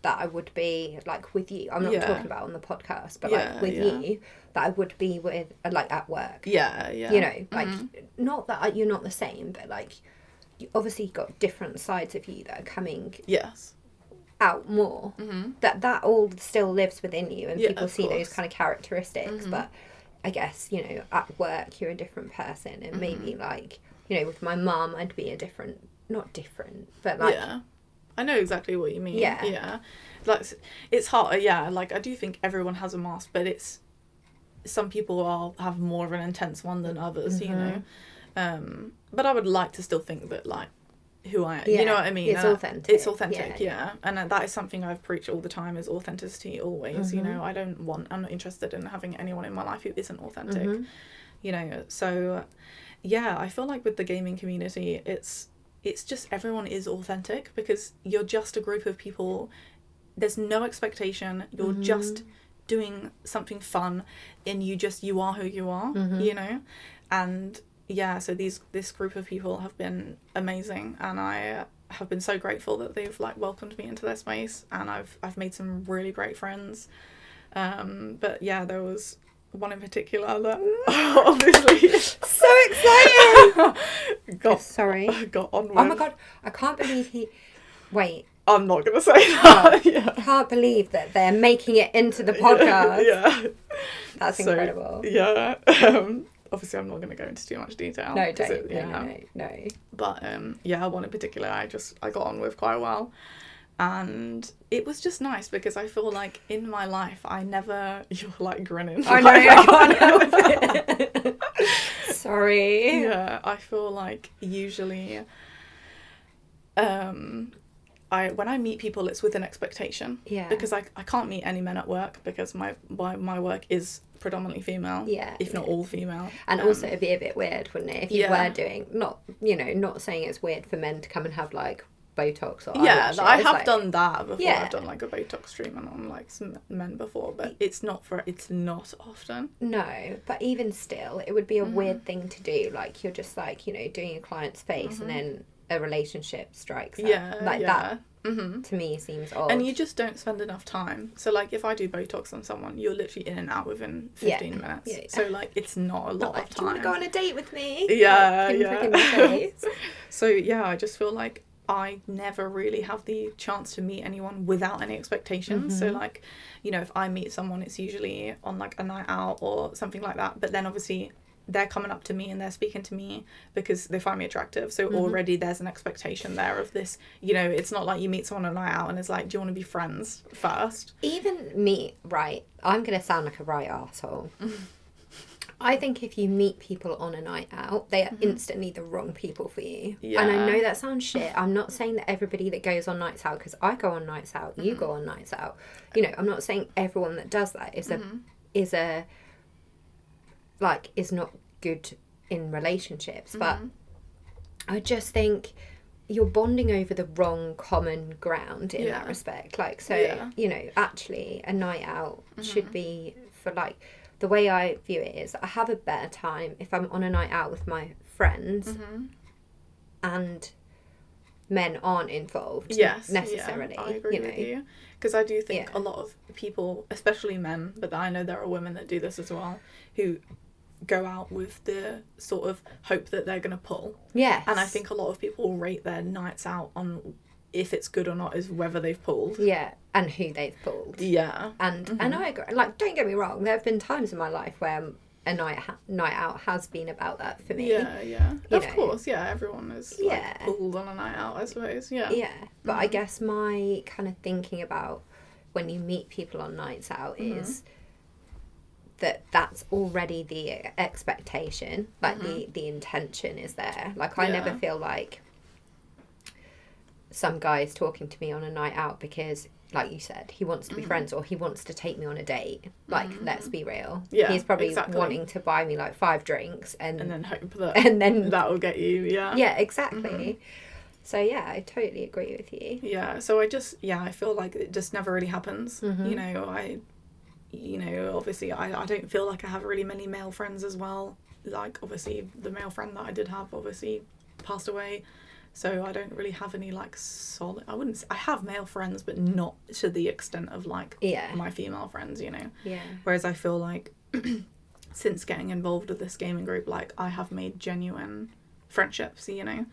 that I would be like with you. I'm not talking about on the podcast, but like with you, that I would be with like at work. You know, like not that you're not the same, but like you obviously got different sides of you that are coming out more. That all still lives within you, and people see those kind of characteristics. But I guess, you know, at work you're a different person, and maybe like, you know, with my mum I'd be not different, but like I know exactly what you mean. Like it's hard. Like I do think everyone has a mask, but it's some people have more of an intense one than others, you know. But I would like to still think that like who I am, you know what I mean? It's authentic. It's authentic, and that is something I've preached all the time, is authenticity always. You know, I'm not interested in having anyone in my life who isn't authentic. You know, so I feel like with the gaming community, it's just everyone is authentic, because you're just a group of people. There's no expectation. You're just doing something fun, and you are who you are, you know. And so this group of people have been amazing, and I have been so grateful that they've like welcomed me into their space, and I've made some really great friends. But there was one in particular that obviously so exciting got on with. Oh my god, I can't believe I'm not gonna say that. I can't believe that they're making it into the podcast. That's incredible. Obviously I'm not going to go into too much detail. No, don't. No. But one in particular I got on with quite well, and it was just nice, because I feel like in my life you're like grinning. I know, I can't help it. Sorry. I feel like usually when I meet people, it's with an expectation. Because I can't meet any men at work, because my work is predominantly female. If not all female. And also it'd be a bit weird, wouldn't it, if you were doing, not saying it's weird for men to come and have like Botox or eyelashes. I have done that before. I've done like a Botox treatment on like some men before, but it's not often. No, but even still, it would be a weird thing to do. Like you're just like, you know, doing a client's face and then a relationship strikes up. That to me seems odd. And you just don't spend enough time. So like if I do Botox on someone, you're literally in and out within 15 minutes. Yeah. So like it's not a lot of time. Do you want to go on a date with me? Yeah, in my face. So yeah, I just feel like I never really have the chance to meet anyone without any expectations. So like, you know, if I meet someone, it's usually on like a night out or something like that. But then obviously they're coming up to me and they're speaking to me because they find me attractive. So already there's an expectation there of this, you know, it's not like you meet someone on a night out and it's like, do you want to be friends first? Even me, right, I'm going to sound like a right arsehole. I think if you meet people on a night out, they are instantly the wrong people for you. Yeah. And I know that sounds shit. I'm not saying that everybody that goes on nights out, because I go on nights out, you go on nights out. You know, I'm not saying everyone that does that is not good in relationships, but I just think you're bonding over the wrong common ground in that respect. Like, so, you know, actually a night out should be for like, the way I view it is I have a better time if I'm on a night out with my friends and men aren't involved necessarily. I agree with you. Because I do think a lot of people, especially men, but I know there are women that do this as well, who go out with the sort of hope that they're going to pull. Yes. And I think a lot of people rate their nights out on if it's good or not is whether they've pulled. Yeah, and who they've pulled. Yeah. And I agree. Like, don't get me wrong, there have been times in my life where a night out has been about that for me. Yeah. Of course, everyone is like, pulled on a night out, I suppose. Yeah. Yeah, but I guess my kind of thinking about when you meet people on nights out is that's already the expectation, like the intention is there. Like I never feel like some guy's talking to me on a night out because, like you said, he wants to be friends or he wants to take me on a date. Like, let's be real. Yeah, he's probably wanting to buy me like 5 drinks and then hope that that'll get you. Yeah, exactly. So yeah, I totally agree with you. Yeah, so I feel like it just never really happens. You know, obviously I don't feel like I have really many male friends as well. Like, obviously the male friend that I did have obviously passed away, so I don't really have any like solid, I have male friends, but not to the extent of like my female friends, you know. Whereas I feel like since getting involved with this gaming group, like I have made genuine friendships, you know.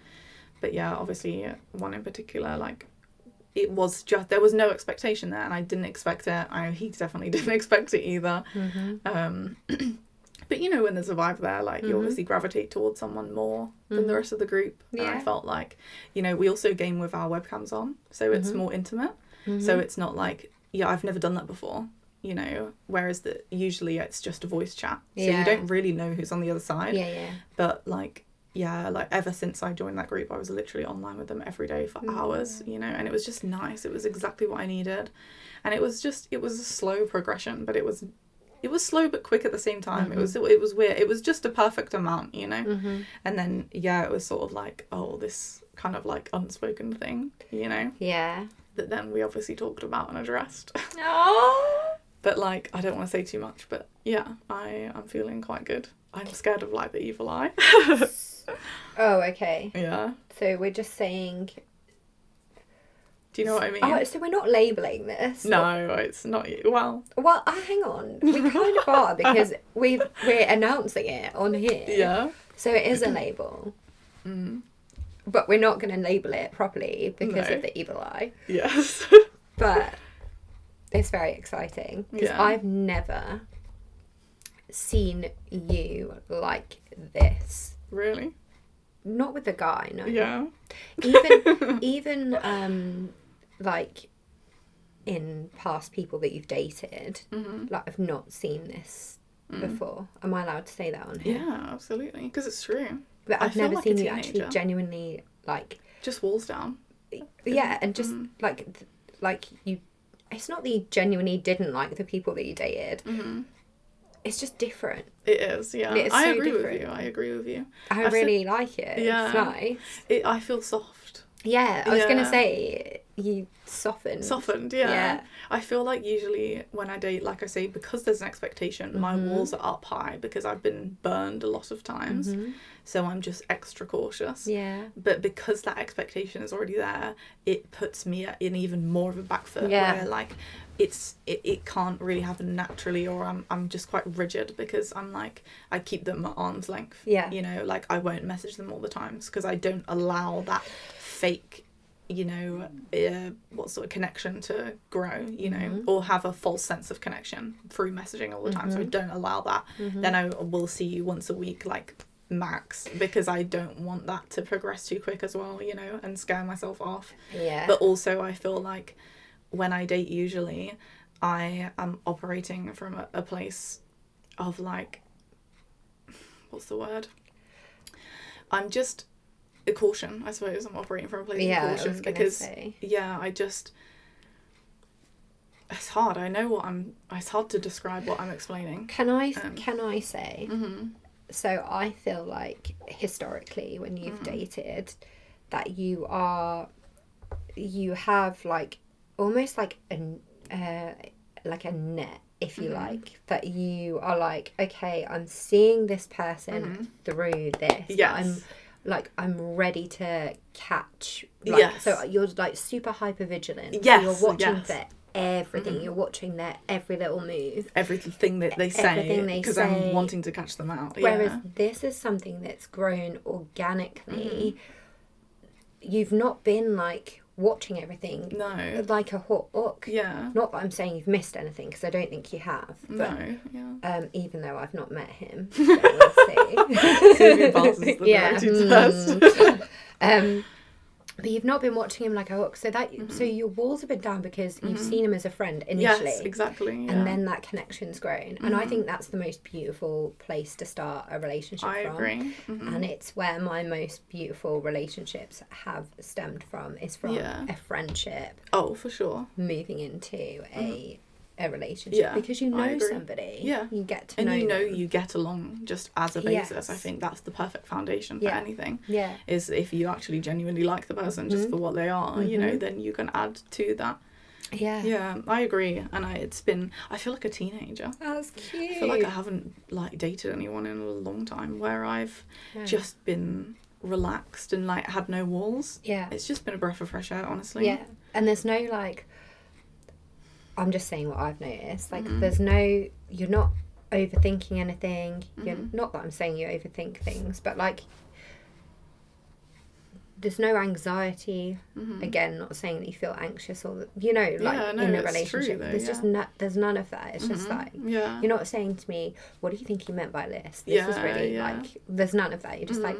But yeah, obviously one in particular, like it was just, there was no expectation there and I didn't expect it. He definitely didn't expect it either. But you know, when there's a vibe there, like you obviously gravitate towards someone more than the rest of the group. And I felt like, you know, we also game with our webcams on, so it's more intimate. So it's not like, I've never done that before, you know, whereas usually it's just a voice chat. So you don't really know who's on the other side. But like, like ever since I joined that group, I was literally online with them every day for hours, you know, and it was just nice. It was exactly what I needed. And it was a slow progression, but it was slow but quick at the same time. It was weird. It was just a perfect amount, you know. And then it was sort of like, this kind of like unspoken thing, you know. That then we obviously talked about and addressed. But like, I don't want to say too much, but I'm feeling quite good. I'm scared of like the evil eye. Oh, okay. Yeah. So we're just saying... Do you know what I mean? Oh, so we're not labelling this? No, it's not you. Well, hang on. We kind of are, because we're announcing it on here. Yeah. So it is a label. But we're not going to label it properly because of the evil eye. Yes. But it's very exciting, because I've never seen you like this. Really? Not with a guy, no. Yeah. Even like in past people that you've dated, like I've not seen this before. Am I allowed to say that on here? Yeah, absolutely, because it's true. But I've never seen you actually genuinely like just walls down. Yeah, and just like you. It's not that you genuinely didn't like the people that you dated. It's just different. It is, yeah. I agree with you. I really like it. Yeah. It's nice. I feel soft. Yeah, I was going to say, you softened. Yeah. I feel like usually when I date, like I say, because there's an expectation, my walls are up high because I've been burned a lot of times, so I'm just extra cautious. But because that expectation is already there, it puts me in even more of a back foot where like it can't really happen naturally, or I'm just quite rigid because I'm like, I keep them at arm's length. You know, like I won't message them all the times because I don't allow that fake, you know, what sort of connection to grow, you know, or have a false sense of connection through messaging all the time. So I don't allow that. Then I will see you once a week, like max, because I don't want that to progress too quick as well, you know, and scare myself off. But also I feel like when I date, usually I am operating from a place of like, what's the word? I'm just a caution, I suppose. I'm operating from a place of caution because it's hard. I know it's hard to describe what I'm explaining. Can I say? So I feel like historically when you've dated, that you have like almost like a net, if you like, that you are like, okay, I'm seeing this person through this. I'm ready to catch. So you're like super hyper vigilant. So you're watching for everything. You're watching their every little move, everything that they say, because I'm wanting to catch them out. Whereas this is something that's grown organically. You've not been like watching everything like a hawk. Not that I'm saying you've missed anything, because I don't think you have, but even though I've not met him, so we'll see. See if he passes the Verity test. But you've not been watching him like a hawk, so so your walls have been down because you've seen him as a friend initially. Yes, exactly. And then that connection's grown. And I think that's the most beautiful place to start a relationship from. I agree. And it's where my most beautiful relationships have stemmed from, is from a friendship. Oh, for sure. Moving into a relationship, because you know somebody, you get to know, and you know you get along just as a basis. I think that's the perfect foundation for anything. Is if you actually genuinely like the person just for what they are, you know, then you can add to that. I agree. And I feel like a teenager. That's cute. I feel like I haven't like dated anyone in a long time where I've just been relaxed and like had no walls. It's just been a breath of fresh air, honestly. And there's no like, I'm just saying what I've noticed. Like, you're not overthinking anything. You're not that I'm saying you overthink things, but like, there's no anxiety. Again, not saying that you feel anxious or in a relationship. True, though, there's just there's none of that. It's just like, you're not saying to me, what do you think you meant by this? This is really like, there's none of that. You're just like,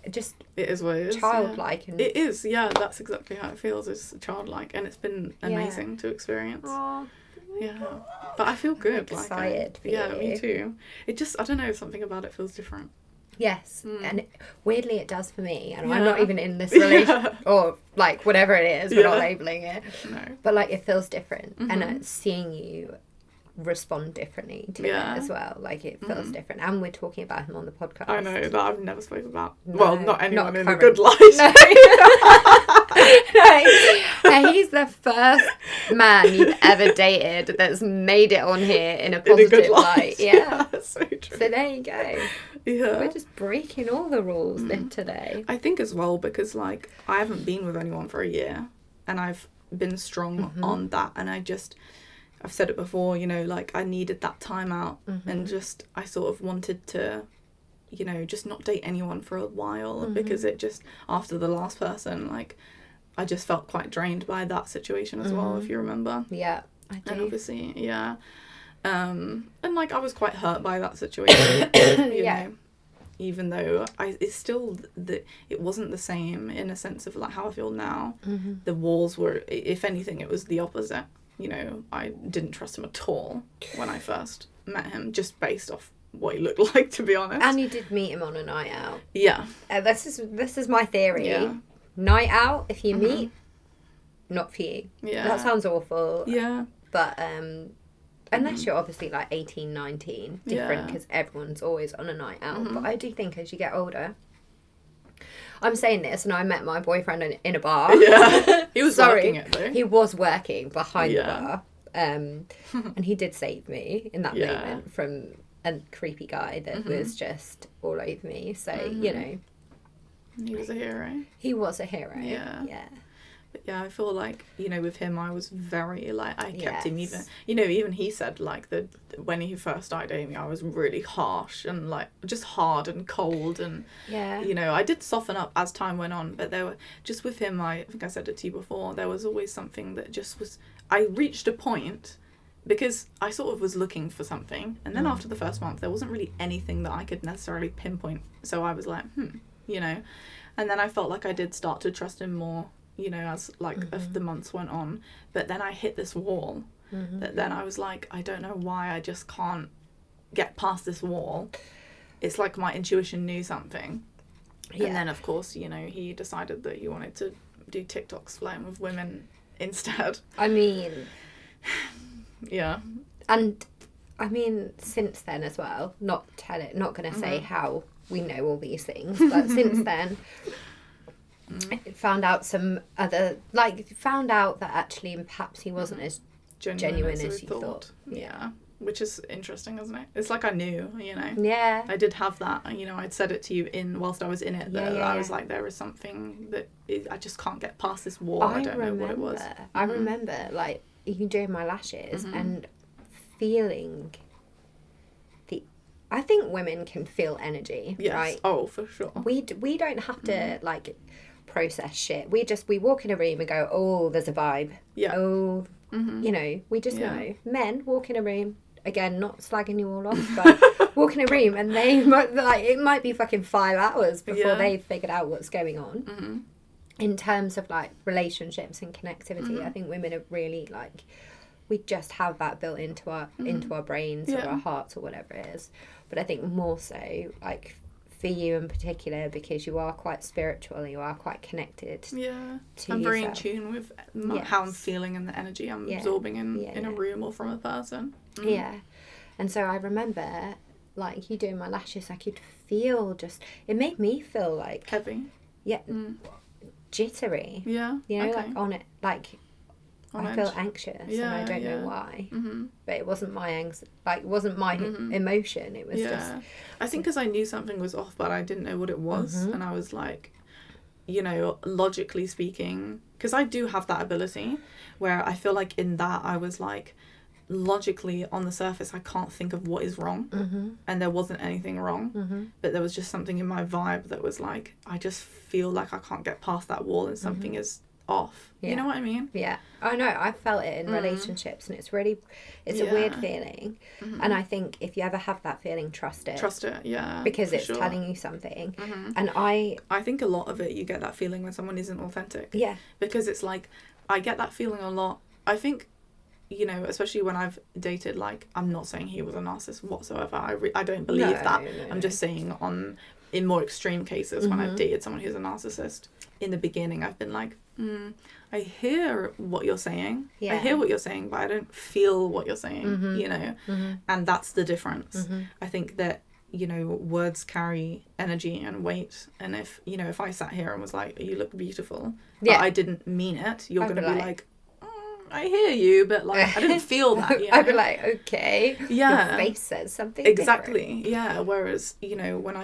it is what it is, childlike. And it is, that's exactly how it feels. It's childlike, and it's been amazing to experience. But I feel good. I'm excited for you. Me too. It just, I don't know, something about it feels different. Yes, and weirdly it does for me, and I'm not even in this relationship or like whatever it is. We're not labeling it, but like it feels different, and seeing you respond differently to it as well. Like it feels different, and we're talking about him on the podcast. I know that I've never spoken about. Not anyone in a good light. No, he's the first man you've ever dated that's made it on here in a positive light. That's so true. So there you go. We're just breaking all the rules today. I think as well, because like I haven't been with anyone for a year, and I've been strong on that, and I've said it before, you know, like I needed that time out, and just I sort of wanted to, you know, just not date anyone for a while, because it just, after the last person, like I just felt quite drained by that situation as well, if you remember. I do. And obviously, and like I was quite hurt by that situation, you know, even though it wasn't the same in a sense of like how I feel now. The walls were, if anything, it was the opposite. You know, I didn't trust him at all when I first met him, just based off what he looked like, to be honest. And you did meet him on a night out. This is my theory. Night out, if you meet, not for you. That sounds awful. But unless you're obviously like 18, 19, different, because everyone's always on a night out. But I do think as you get older, I'm saying this, and I met my boyfriend in a bar. Yeah. He was working it, though. He was working behind the bar. And he did save me in that moment from a creepy guy that was just all over me. So, you know. He was a hero. He was a hero. Yeah. Yeah. But yeah, I feel like, you know, with him, I was very, like, I kept him even, you know, even he said, like, that when he first started dating me, I was really harsh and, like, just hard and cold. And, you know, I did soften up as time went on. But there were, just with him, I think I said it to you before, there was always something that just was, I reached a point because I sort of was looking for something. And then after the first month, there wasn't really anything that I could necessarily pinpoint. So I was like, you know. And then I felt like I did start to trust him more, you know, as like if the months went on. But then I hit this wall that then I was like, I don't know why I just can't get past this wall. It's like my intuition knew something. And then, of course, you know, he decided that he wanted to do TikToks flirting with women instead. I mean... yeah. And, I mean, since then as well, not going to say how we know all these things, but since then... found out that actually perhaps he wasn't as genuine as you thought. Yeah. Which is interesting, isn't it? It's like I knew, you know. Yeah. I did have that, you know, I'd said it to you whilst I was in it, that I was like, there is something that I just can't get past this wall. I don't know what it was. I remember, like, even doing my lashes and feeling I think women can feel energy, right? Oh, for sure. We don't have to, like, process shit. We walk in a room and go, oh, there's a vibe. Yeah. Oh, you know, we just know. Men walk in a room, again, not slagging you all off, but walk in a room and they might, like, it might be fucking 5 hours before they've figured out what's going on. In terms of, like, relationships and connectivity, I think women are really, like, we just have that built into our brains or our hearts or whatever it is. But I think more so, like, for you in particular, because you are quite spiritual, you are quite connected. Yeah, I'm very in tune with how I'm feeling and the energy I'm absorbing in a room or from a person. Yeah, and so I remember, like, you doing my lashes, I could feel it made me feel like heavy. Yeah, jittery. Yeah, you know, like on it, like. I feel anxious and I don't know why. But it wasn't my it wasn't my emotion. It was just... I think because I knew something was off, but I didn't know what it was. And I was like, you know, logically speaking, because I do have that ability where I feel like in that I was like, logically on the surface, I can't think of what is wrong. And there wasn't anything wrong. But there was just something in my vibe that was like, I just feel like I can't get past that wall and something is off. You know what I mean? Yeah. I know. I felt it in relationships and it's a weird feeling. And I think if you ever have that feeling, trust it. Trust it, yeah. Because it's telling you something. And I think a lot of it, you get that feeling when someone isn't authentic. Yeah. Because it's like, I get that feeling a lot. I think, you know, especially when I've dated, like, I'm not saying he was a narcissist whatsoever. I don't believe that. No. I'm just saying in more extreme cases, when I've dated someone who's a narcissist, in the beginning, I've been like, I hear what you're saying. Yeah. I hear what you're saying, but I don't feel what you're saying, you know? And that's the difference. I think that, you know, words carry energy and weight. And if, you know, if I sat here and was like, you look beautiful, but I didn't mean it, you're going to be like, I hear you, but, like, I didn't feel that, you know? I'd be like, okay. Yeah. Your face says something exactly different. Yeah. Whereas, you know, when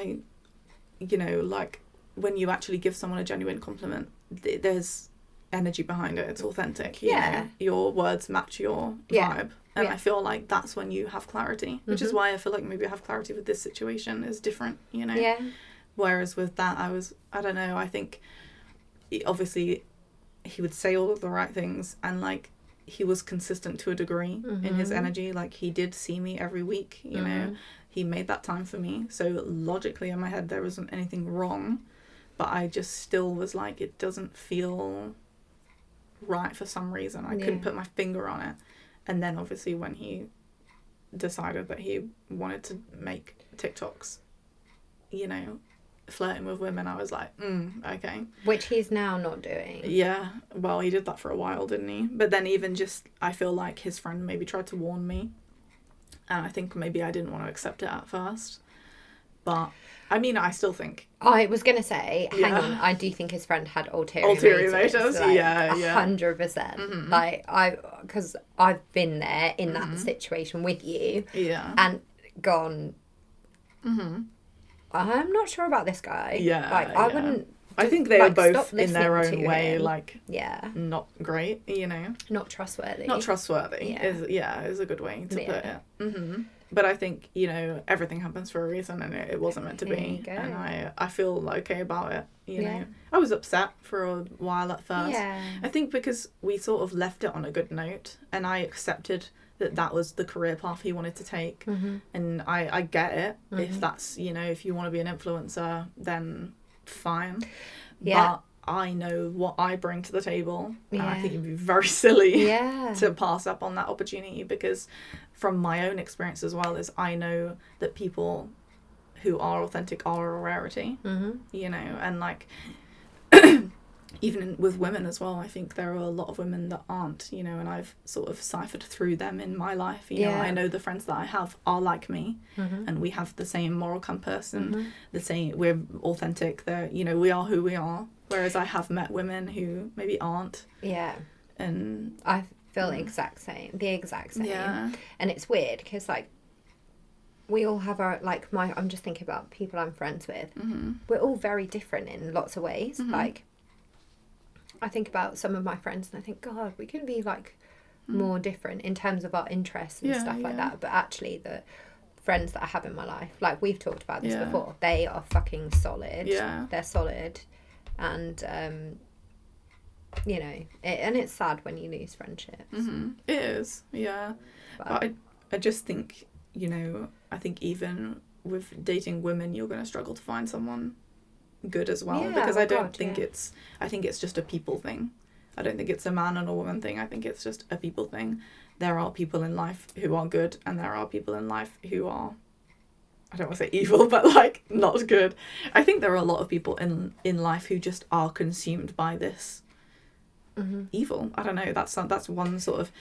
like, when you actually give someone a genuine compliment, there's energy behind it. It's authentic. You know? Your words match your vibe. And I feel like that's when you have clarity, which is why I feel like maybe I have clarity with this situation is different, you know? Yeah. Whereas with that, I don't know, I think obviously he would say all of the right things and, like, he was consistent to a degree in his energy. Like, he did see me every week, you know? He made that time for me. So logically in my head, there wasn't anything wrong. But I just still was like, it doesn't feel right for some reason. I couldn't put my finger on it. And then obviously when he decided that he wanted to make TikToks, you know, flirting with women, I was like, okay. Which he's now not doing. Yeah. Well, he did that for a while, didn't he? But then even just, I feel like his friend maybe tried to warn me. And I think maybe I didn't want to accept it at first. But I mean, I still think. I was gonna say, hang on. I do think his friend had ulterior motives. Like, yeah, 100%. Like because I've been there in that situation with you. Yeah. And gone. I'm not sure about this guy. Yeah. Like I wouldn't. I think they are both in their own way, like, not great, you know. Not trustworthy. Not trustworthy is a good way to put it. Mm-hmm. But I think, you know, everything happens for a reason, and it wasn't meant to be. And I feel okay about it, you know. I was upset for a while at first. Yeah. I think because we sort of left it on a good note, and I accepted that was the career path he wanted to take. And I get it. If that's, you know, if you want to be an influencer, then fine. But I know what I bring to the table, and I think it'd be very silly to pass up on that opportunity, because from my own experience as well, is I know that people who are authentic are a rarity, you know, and like even with women as well, I think there are a lot of women that aren't, you know, and I've sort of ciphered through them in my life. You know, I know the friends that I have are like me, and we have the same moral compass, and the same, we're authentic. They're, you know, we are who we are. Whereas I have met women who maybe aren't. Yeah. And I feel the exact same. Yeah. And it's weird because, like, we all have our, like, I'm just thinking about people I'm friends with. We're all very different in lots of ways. Like, I think about some of my friends and I think, God, we can be, like, more different in terms of our interests and stuff like that. But actually, the friends that I have in my life, like, we've talked about this before, they are fucking solid. Yeah. They're solid. And, you know, and it's sad when you lose friendships. It is, yeah. But I just think, you know, I think even with dating women, you're going to struggle to find someone good as well. Because I don't think I think it's just a people thing. I don't think it's a man and a woman thing. I think it's just a people thing. There are people in life who are good, and there are people in life who are, I don't want to say evil, but like not good. I think there are a lot of people in life who just are consumed by this evil. I don't know. That's one sort of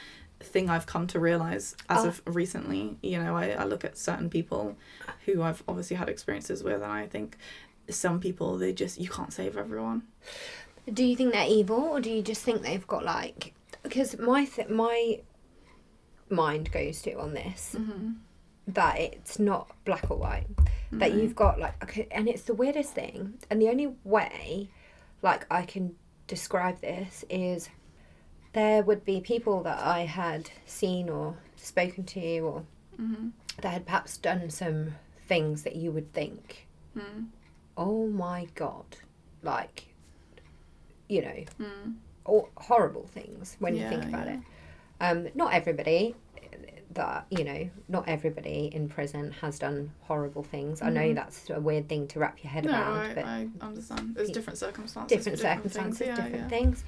thing I've come to realize as of recently. You know, I look at certain people who I've obviously had experiences with, and I think some people, they just, you can't save everyone. Do you think they're evil, or do you just think they've got, like, because my mind goes to on this. That it's not black or white, that you've got, like, okay, and it's the weirdest thing, and the only way, like, I can describe this is there would be people that I had seen or spoken to, or that had perhaps done some things that you would think, oh my God, like, you know, or horrible things when you think about it. Not everybody. That, you know, not everybody in prison has done horrible things. I know that's a weird thing to wrap your head around. But I understand. There's different circumstances. Different things.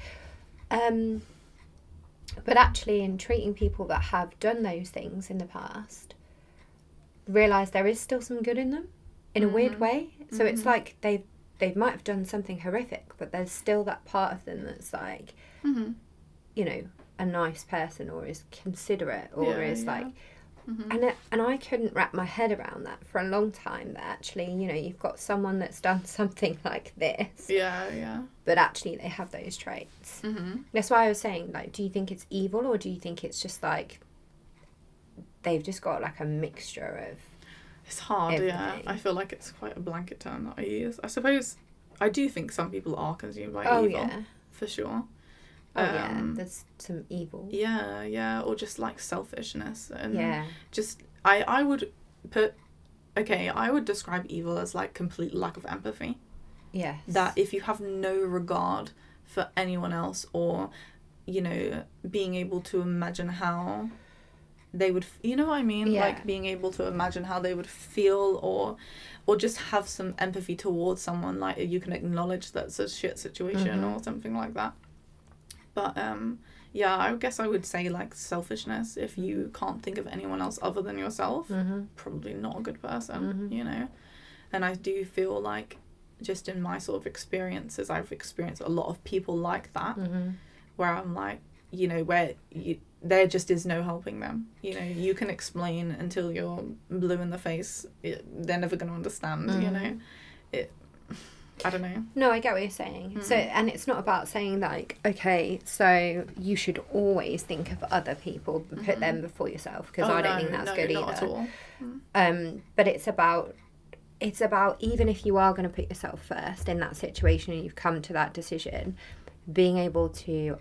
But actually, in treating people that have done those things in the past, realise there is still some good in them, in a weird way. So it's like they might have done something horrific, but there's still that part of them that's like, you know, a nice person, or is considerate, or is like, and I couldn't wrap my head around that for a long time, that actually, you know, you've got someone that's done something like this, but actually they have those traits. That's why I was saying, like, do you think it's evil, or do you think it's just like they've just got like a mixture of, it's hard everything. I feel like it's quite a blanket term that I use. I suppose I do think some people are consumed by evil, for sure. There's some evil. Or just like selfishness, and just I would describe evil as like complete lack of empathy. Yes. That if you have no regard for anyone else, or, you know, being able to imagine how they would, you know what I mean? Like being able to imagine how they would feel, or just have some empathy towards someone, like you can acknowledge that's a shit situation or something like that. But, I guess I would say, like, selfishness. If you can't think of anyone else other than yourself, probably not a good person, you know? And I do feel like, just in my sort of experiences, I've experienced a lot of people like that, where I'm like, you know, where there just is no helping them. You know, you can explain until you're blue in the face. They're never going to understand, you know. I don't know. No, I get what you're saying. So, and it's not about saying like, okay, so you should always think of other people, put them before yourself, because I don't think that's good either. Not at all. But it's about even if you are going to put yourself first in that situation and you've come to that decision, being able to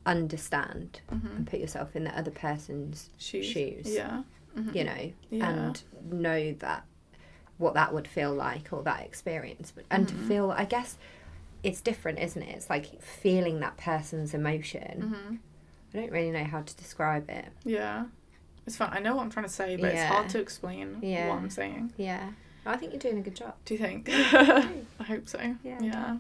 understand and put yourself in the other person's shoes. Yeah. You know, and know that what that would feel like, or that experience, and to feel, I guess it's different, isn't it? It's like feeling that person's emotion. I don't really know how to describe it. Yeah, it's fun. I know what I'm trying to say, but it's hard to explain what I'm saying. Yeah, I think you're doing a good job. Do you think? I hope so. Yeah.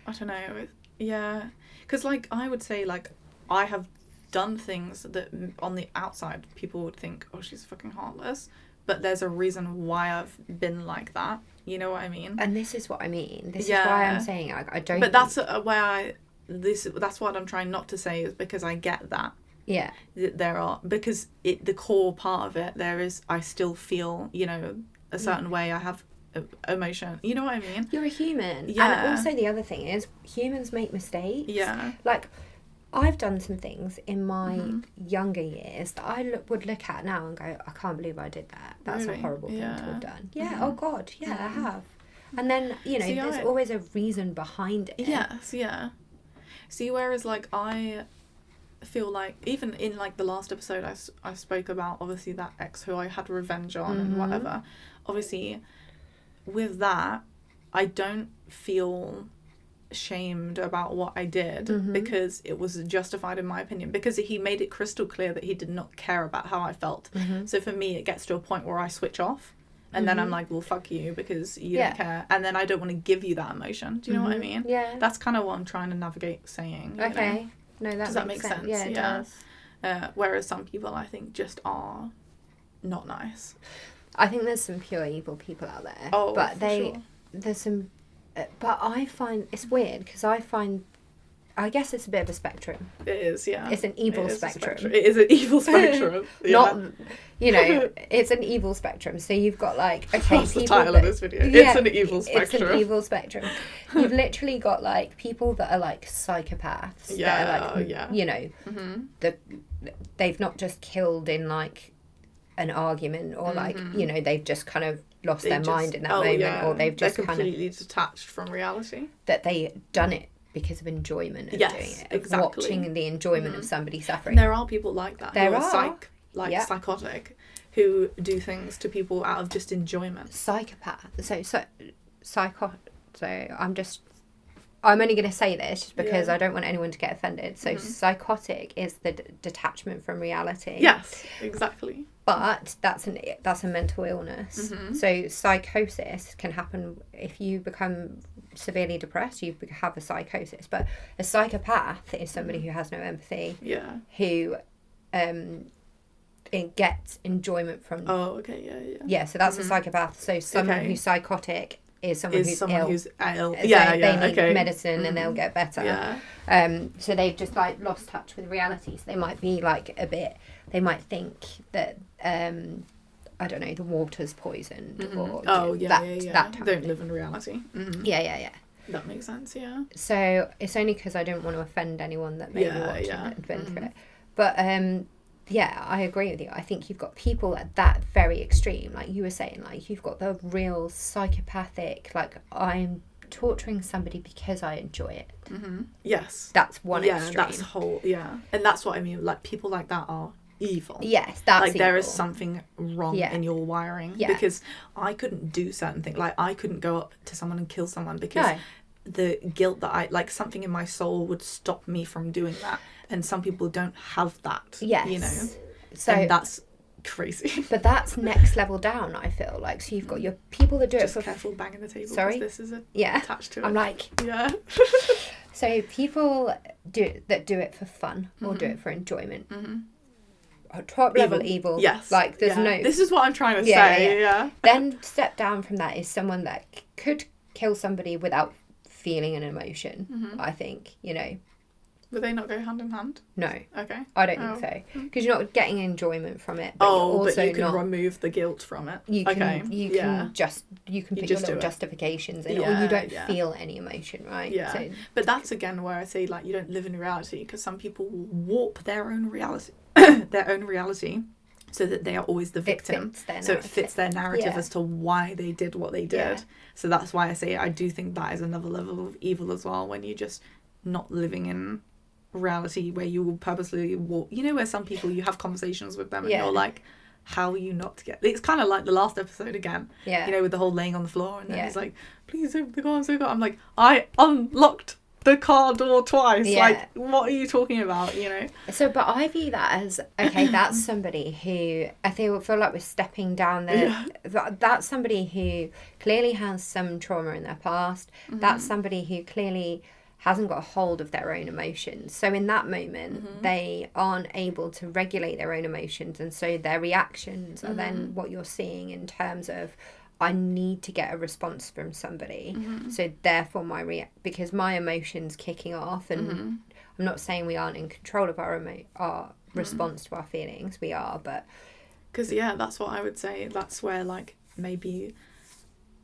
I don't know. Yeah, because like I would say, like, I have done things that on the outside people would think, oh, she's fucking heartless. But there's a reason why I've been like that. You know what I mean? And this is what I mean. This is why I'm saying I don't. But that's where that's what I'm trying not to say, is because I get that. Yeah. There are, because the core part of it, there is, I still feel, you know, a certain way. I have emotion. You know what I mean? You're a human. Yeah. And also the other thing is, humans make mistakes. Yeah. Like, I've done some things in my younger years that I would look at now and go, I can't believe I did that. That's a horrible thing to have done. Yeah, oh God, I have. And then, you know, there's always a reason behind it. Yes, yeah. See, whereas, like, I feel like, even in, like, the last episode, I spoke about, obviously, that ex who I had revenge on and whatever. Obviously, with that, I don't feel shamed about what I did, because it was justified in my opinion, because he made it crystal clear that he did not care about how I felt. So for me, it gets to a point where I switch off, and then I'm like, well, fuck you, because you don't care, and then I don't want to give you that emotion. Do you know what I mean? Yeah, that's kind of what I'm trying to navigate saying. Okay. No, does that make sense? Yeah, it does. Whereas some people, I think, just are not nice. I think there's some pure evil people out there. Oh, but sure. There's some. But I find it's weird, because I guess it's a bit of a spectrum. It is, yeah. It's an evil spectrum. It is an evil spectrum. Not, you know, it's an evil spectrum. So you've got, like, okay, that's the title of this video. It's an evil spectrum. It's an evil spectrum. You've literally got, like, people that are, like, psychopaths. Yeah, that are, like, you know, they've not just killed in, like, an argument, or like, you know, they've just kind of lost their mind in that moment, or they've just completely detached from reality. That they done it because of enjoyment of doing it, exactly. Watching the enjoyment of somebody suffering. And there are people like that. There who are psychotic, who do things to people out of just enjoyment. Psychopath. So I'm only going to say this just because I don't want anyone to get offended. So psychotic is the detachment from reality. Yes, exactly. But that's a mental illness. So psychosis can happen if you become severely depressed. You have a psychosis. But a psychopath is somebody who has no empathy. Yeah. Who it gets enjoyment from. Oh, okay, yeah. Yeah, so that's a psychopath. So someone who's psychotic is someone who's ill. Yeah, they need medicine and they'll get better. Yeah. So they've just like lost touch with reality. So they might be like they might think that I don't know, the water's poisoned or that they don't live in reality. Yeah. That makes sense. Yeah. So it's only because I don't want to offend anyone that may be watching and have been through it. But yeah, I agree with you. I think you've got people at that very extreme, like you were saying, like you've got the real psychopathic, like I'm torturing somebody because I enjoy it. Yes. That's one extreme. That's and that's what I mean. Like people like that are evil. Yes, that's like evil. There is something wrong in your wiring because I couldn't do certain things. Like I couldn't go up to someone and kill someone because the guilt that like something in my soul would stop me from doing that. And some people don't have that. Yes. You know. So and that's crazy. But that's next level down, I feel like. So you've got your people that do just it for careful banging the table. Sorry, this is attached to it. I'm like So people do it for fun or do it for enjoyment. Top level evil. Yes. Like there's no. This is what I'm trying to say. Yeah. Then step down from that is someone that could kill somebody without feeling an emotion. I think, you know. Would they not go hand in hand? No. Okay. I don't think so. Because you're not getting enjoyment from it, but you're also but you can not... remove the guilt from it. You can put your little justifications in, or you don't feel any emotion, right? Yeah. So, but that's again where I say, like, you don't live in reality, because some people warp their own reality, so that they are always the victim. It fits their narrative as to why they did what they did. So that's why I say I do think that is another level of evil as well, when you're just not living in reality, where you will purposely walk, you know, where some people, you have conversations with them and you're like, how are you not to get... It's kind of like the last episode again, you know, with the whole laying on the floor, and then he's like, please open the car, I'm so cold. I'm like, I unlocked the car door twice. Like, what are you talking about, you know? So, but I view that as, okay, that's somebody who I feel like we're stepping down there. That's somebody who clearly has some trauma in their past. That's somebody who clearly hasn't got a hold of their own emotions. So in that moment, they aren't able to regulate their own emotions, and so their reactions are then what you're seeing in terms of, I need to get a response from somebody. So therefore because my emotions kicking off, and I'm not saying we aren't in control of our response to our feelings, we are, but... Because, that's what I would say. That's where, like, maybe...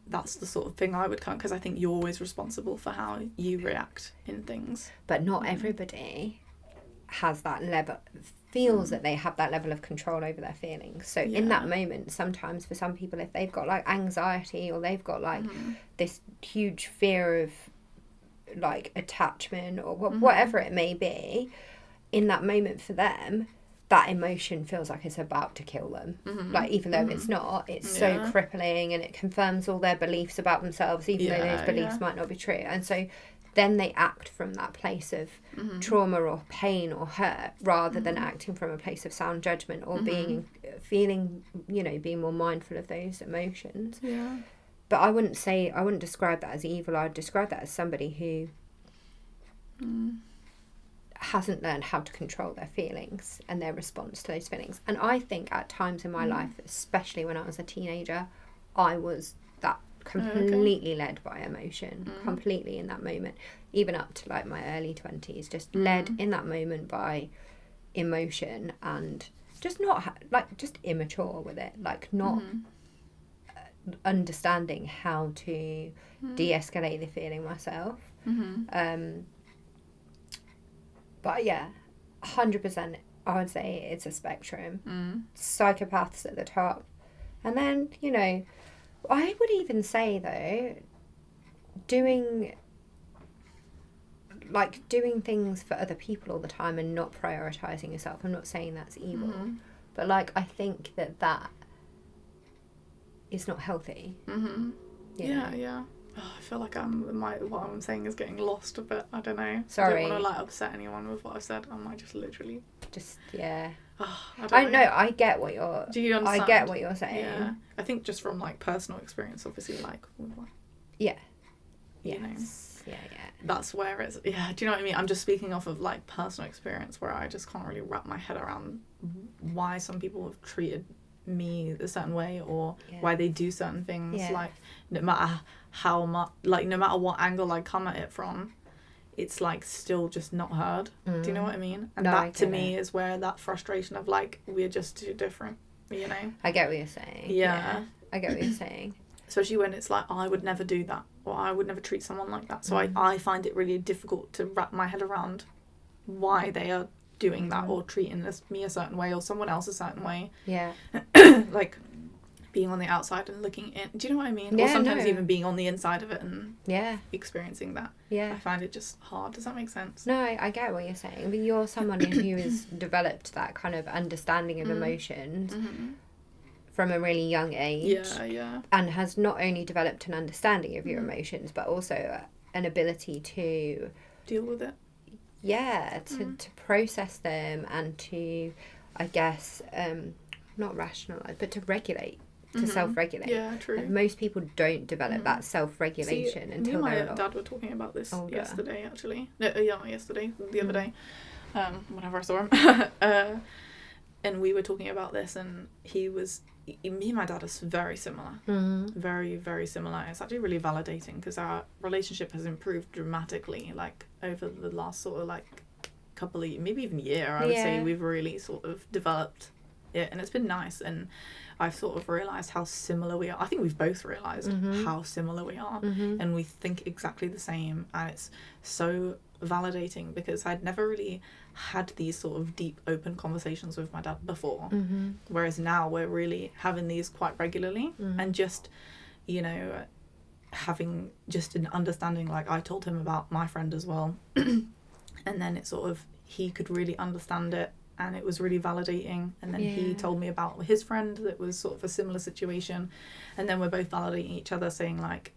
That's the sort of thing I would come, because I think you're always responsible for how you react in things. But not everybody has that level, feels that they have that level of control over their feelings. So in that moment, sometimes for some people, if they've got like anxiety, or they've got like this huge fear of like attachment, or whatever it may be, in that moment for them, that emotion feels like it's about to kill them. Like, even though it's not, it's so crippling, and it confirms all their beliefs about themselves, even though those beliefs might not be true. And so then they act from that place of trauma or pain or hurt, rather than acting from a place of sound judgment, or feeling, you know, being more mindful of those emotions. But I wouldn't describe that as evil. I'd describe that as somebody who hasn't learned how to control their feelings and their response to those feelings. And I think at times in my life, especially when I was a teenager, I was that completely led by emotion, completely in that moment, even up to like my early 20s, just led in that moment by emotion, and just not just immature with it, like not understanding how to de-escalate the feeling myself. But 100%, I would say it's a spectrum. Psychopaths at the top. And then, you know, I would even say, though, doing things for other people all the time and not prioritising yourself. I'm not saying that's evil. But, like, I think that is not healthy. Yeah. Oh, I feel like what I'm saying is getting lost a bit. I don't know. Sorry. I don't want to like upset anyone with what I've said. I might just literally... I know. I get what you're... Do you understand? I get what you're saying. Yeah. I think just from like personal experience, obviously, like... Yeah. You know, Yeah. That's where it's... Yeah, do you know what I mean? I'm just speaking off of like personal experience, where I just can't really wrap my head around why some people have treated me a certain way, or why they do certain things. Like, no matter how much, like, no matter what angle I come at it from, it's like still just not heard. Do you know what I mean? And that to me is where that frustration of like, we're just too different, you know? I get what you're saying. Yeah. I get what you're saying. Especially when it's like, I would never do that, or I would never treat someone like that. So I find it really difficult to wrap my head around why they are doing that, or treating me a certain way, or someone else a certain way. Like being on the outside and looking in, do you know what I mean? Or sometimes even being on the inside of it and experiencing that. I find it just hard. Does that make sense? No, I get what you're saying. But you're someone who has developed that kind of understanding of emotions from a really young age, and has not only developed an understanding of your emotions, but also an ability to deal with it. To process them, and to, I guess, not rationalise, but to regulate, to self-regulate. Yeah, true. And most people don't develop that self-regulation until me and my dad were talking about this yesterday, actually. No, not yesterday, the other day, whenever I saw him. And we were talking about this, and me and my dad are very similar. Very, very similar. It's actually really validating, because our relationship has improved dramatically, like, over the last sort of, like, couple of, maybe even year, I would say we've really sort of developed it, and it's been nice. And I've sort of realised how similar we are. I think we've both realised how similar we are, and we think exactly the same, and it's so validating, because I'd never really had these sort of deep, open conversations with my dad before, whereas now we're really having these quite regularly, and just, you know, having just an understanding. Like, I told him about my friend as well, and then it sort of, he could really understand it, and it was really validating. And then he told me about his friend that was sort of a similar situation, and then we're both validating each other, saying like,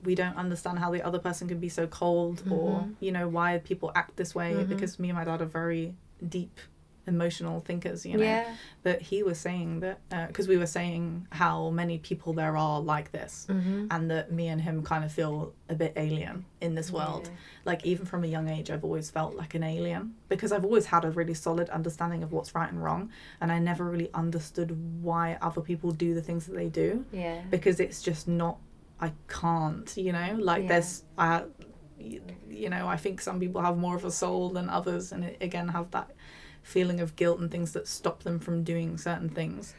we don't understand how the other person can be so cold, or, you know, why people act this way, because me and my dad are very deep emotional thinkers, you know. But he was saying that, because we were saying how many people there are like this, and that me and him kind of feel a bit alien in this world. Like, even from a young age, I've always felt like an alien, because I've always had a really solid understanding of what's right and wrong, and I never really understood why other people do the things that they do, because it's just not, I can't, you know, like there's, you know, I think some people have more of a soul than others, and again have that feeling of guilt and things that stop them from doing certain things.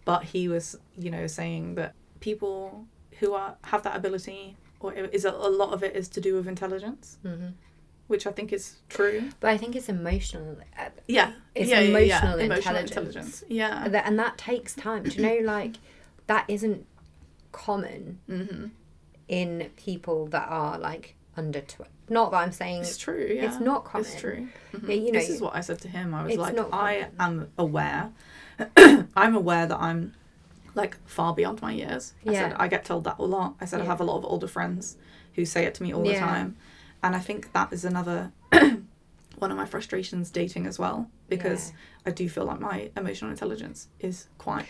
But he was, you know, saying that people who have that ability, or is a lot of it is to do with intelligence, which I think is true. But I think it's emotional. It's emotional emotional intelligence. And that takes time. Do you know, like, that isn't common in people that are like under 12. Not that I'm saying it's true. It's not common. It's true. You know, this is what I said to him. I was like, I am aware. I'm aware that I'm like far beyond my years. I said I get told that a lot. I said I have a lot of older friends who say it to me all the time, and I think that is another one of my frustrations dating as well, because I do feel like my emotional intelligence is quite.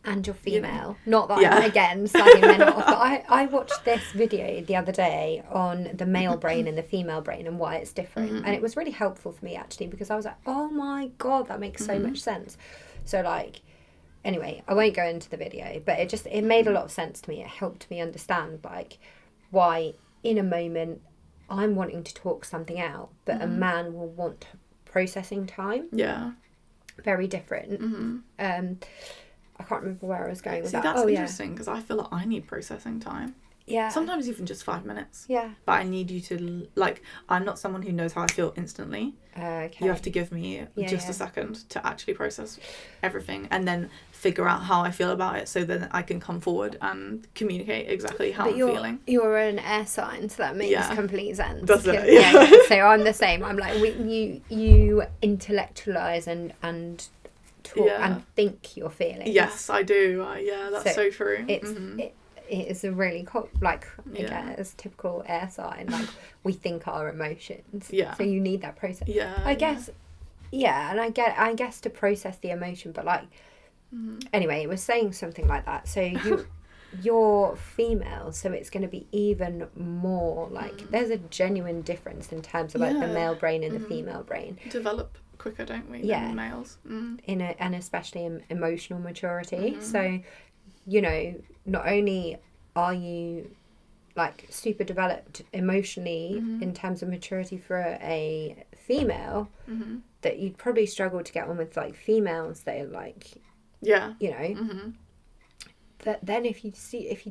And you're female. Not that I'm, again, slagging men off, but I watched this video the other day on the male brain and the female brain and why it's different. And it was really helpful for me, actually, because I was like, oh my God, that makes so much sense. So, like, anyway, I won't go into the video, but it made a lot of sense to me. It helped me understand, like, why in a moment I'm wanting to talk something out, but a man will want processing time. Very different. I can't remember where I was going with that. That's interesting, because I feel like I need processing time. Sometimes even just 5 minutes. But I need you to, like, I'm not someone who knows how I feel instantly. You have to give me just a second to actually process everything, and then figure out how I feel about it, so then I can come forward and communicate exactly how I'm feeling. You're an air sign, so that makes complete sense. Does it? So I'm the same. I'm like, you intellectualize and talk and think your feelings. Yes, I do. That's so true. It is a really again, it's typical air sign. Like, we think our emotions. So you need that process. I guess. And I guess to process the emotion, but like, anyway, it was saying something like that. So you're female, so it's going to be even more like there's a genuine difference in terms of like the male brain and the female brain. Develop quicker, don't we, than males? And especially in emotional maturity. So, you know, not only are you like super developed emotionally in terms of maturity for a female, that you'd probably struggle to get on with like females that are like, you know. That then if you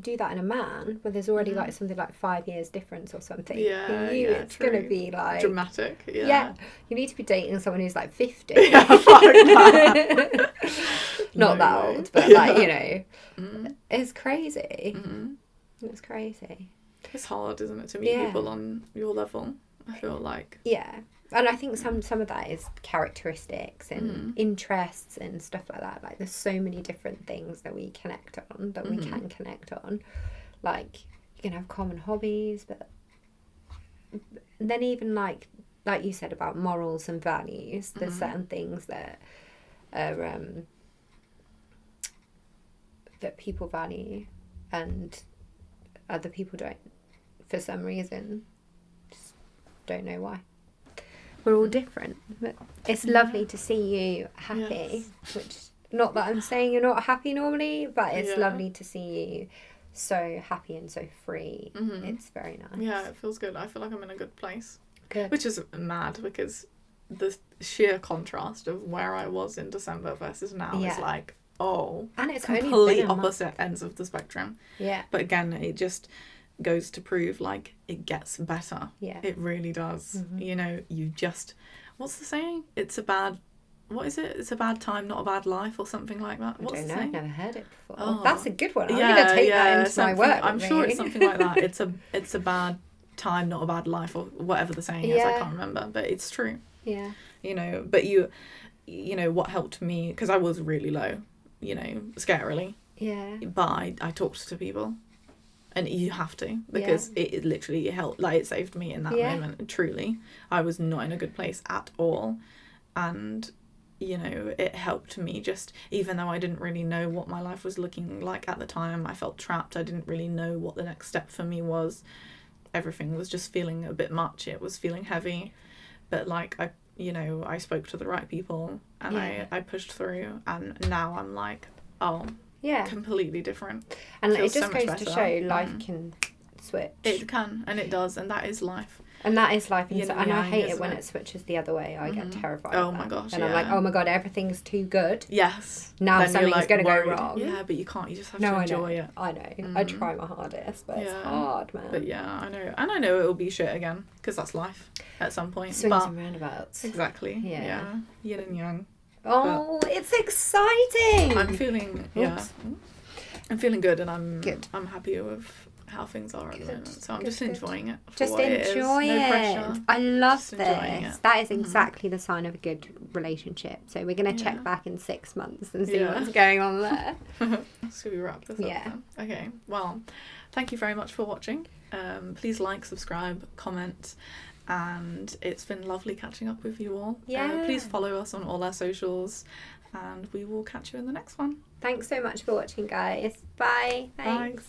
do that in a man, where there's already like something like 5 years different or something, it's going to be like dramatic. You need to be dating someone who's like 50. Not that old, but like, you know, it's crazy. It's crazy. It's hard, isn't it, to meet people on your level? I feel like. And I think some of that is characteristics and interests and stuff like that. Like, there's so many different things that we connect on, that we can connect on. Like, you can have common hobbies, but then even like you said about morals and values, there's certain things that are that people value and other people don't, for some reason. Just don't know why. We're all different, but it's lovely to see you happy, which, not that I'm saying you're not happy normally, but it's lovely to see you so happy and so free. It's very nice. Yeah, it feels good. I feel like I'm in a good place. Good. Which is mad, because the sheer contrast of where I was in December versus now is like, and it's complete opposite ends of the spectrum. Yeah. But again, it just goes to prove like it gets better. Yeah. It really does. Mm-hmm. You know, you just, what's the saying? It's a bad time, not a bad life, or something like that. I don't know, I've never heard it before. Oh. That's a good one. I'm going to take that into my work. I'm sure it's something like that. It's a bad time, not a bad life, or whatever the saying is. I can't remember, but it's true. Yeah. You know, but you know, what helped me, because I was really low, you know, scarily. Yeah. But I talked to people. And you have to, because it literally helped, like, it saved me in that moment, truly. I was not in a good place at all. And, you know, it helped me just, even though I didn't really know what my life was looking like at the time, I felt trapped. I didn't really know what the next step for me was. Everything was just feeling a bit much. It was feeling heavy. But, like, I spoke to the right people, and I pushed through. And now I'm like, completely different. And it just goes to show life can switch. It can, and it does, and that is life. And that is life. And I hate it when it switches the other way. I get terrified. Oh my gosh. And I'm like, oh my God, everything's too good. Yes. Now then something's going to go wrong. Yeah, but you can't. You just have to enjoy it. I know. I try my hardest, but it's hard, man. But I know. And I know it will be shit again, because that's life at some point. Swings and roundabouts. Exactly. Yeah. Yin and yang. Oh, it's exciting. I'm feeling, I'm feeling good, and I'm happy with how things are at the moment. So I'm just enjoying it. Just enjoy it. No pressure. I love this. That is exactly the sign of a good relationship. So we're going to check back in 6 months and see what's going on there. Should we wrap this up then? Okay. Well, thank you very much for watching. Please like, subscribe, comment. And it's been lovely catching up with you all. Please follow us on all our socials, and we will catch you in the next one. Thanks so much for watching, guys. Bye. Thanks.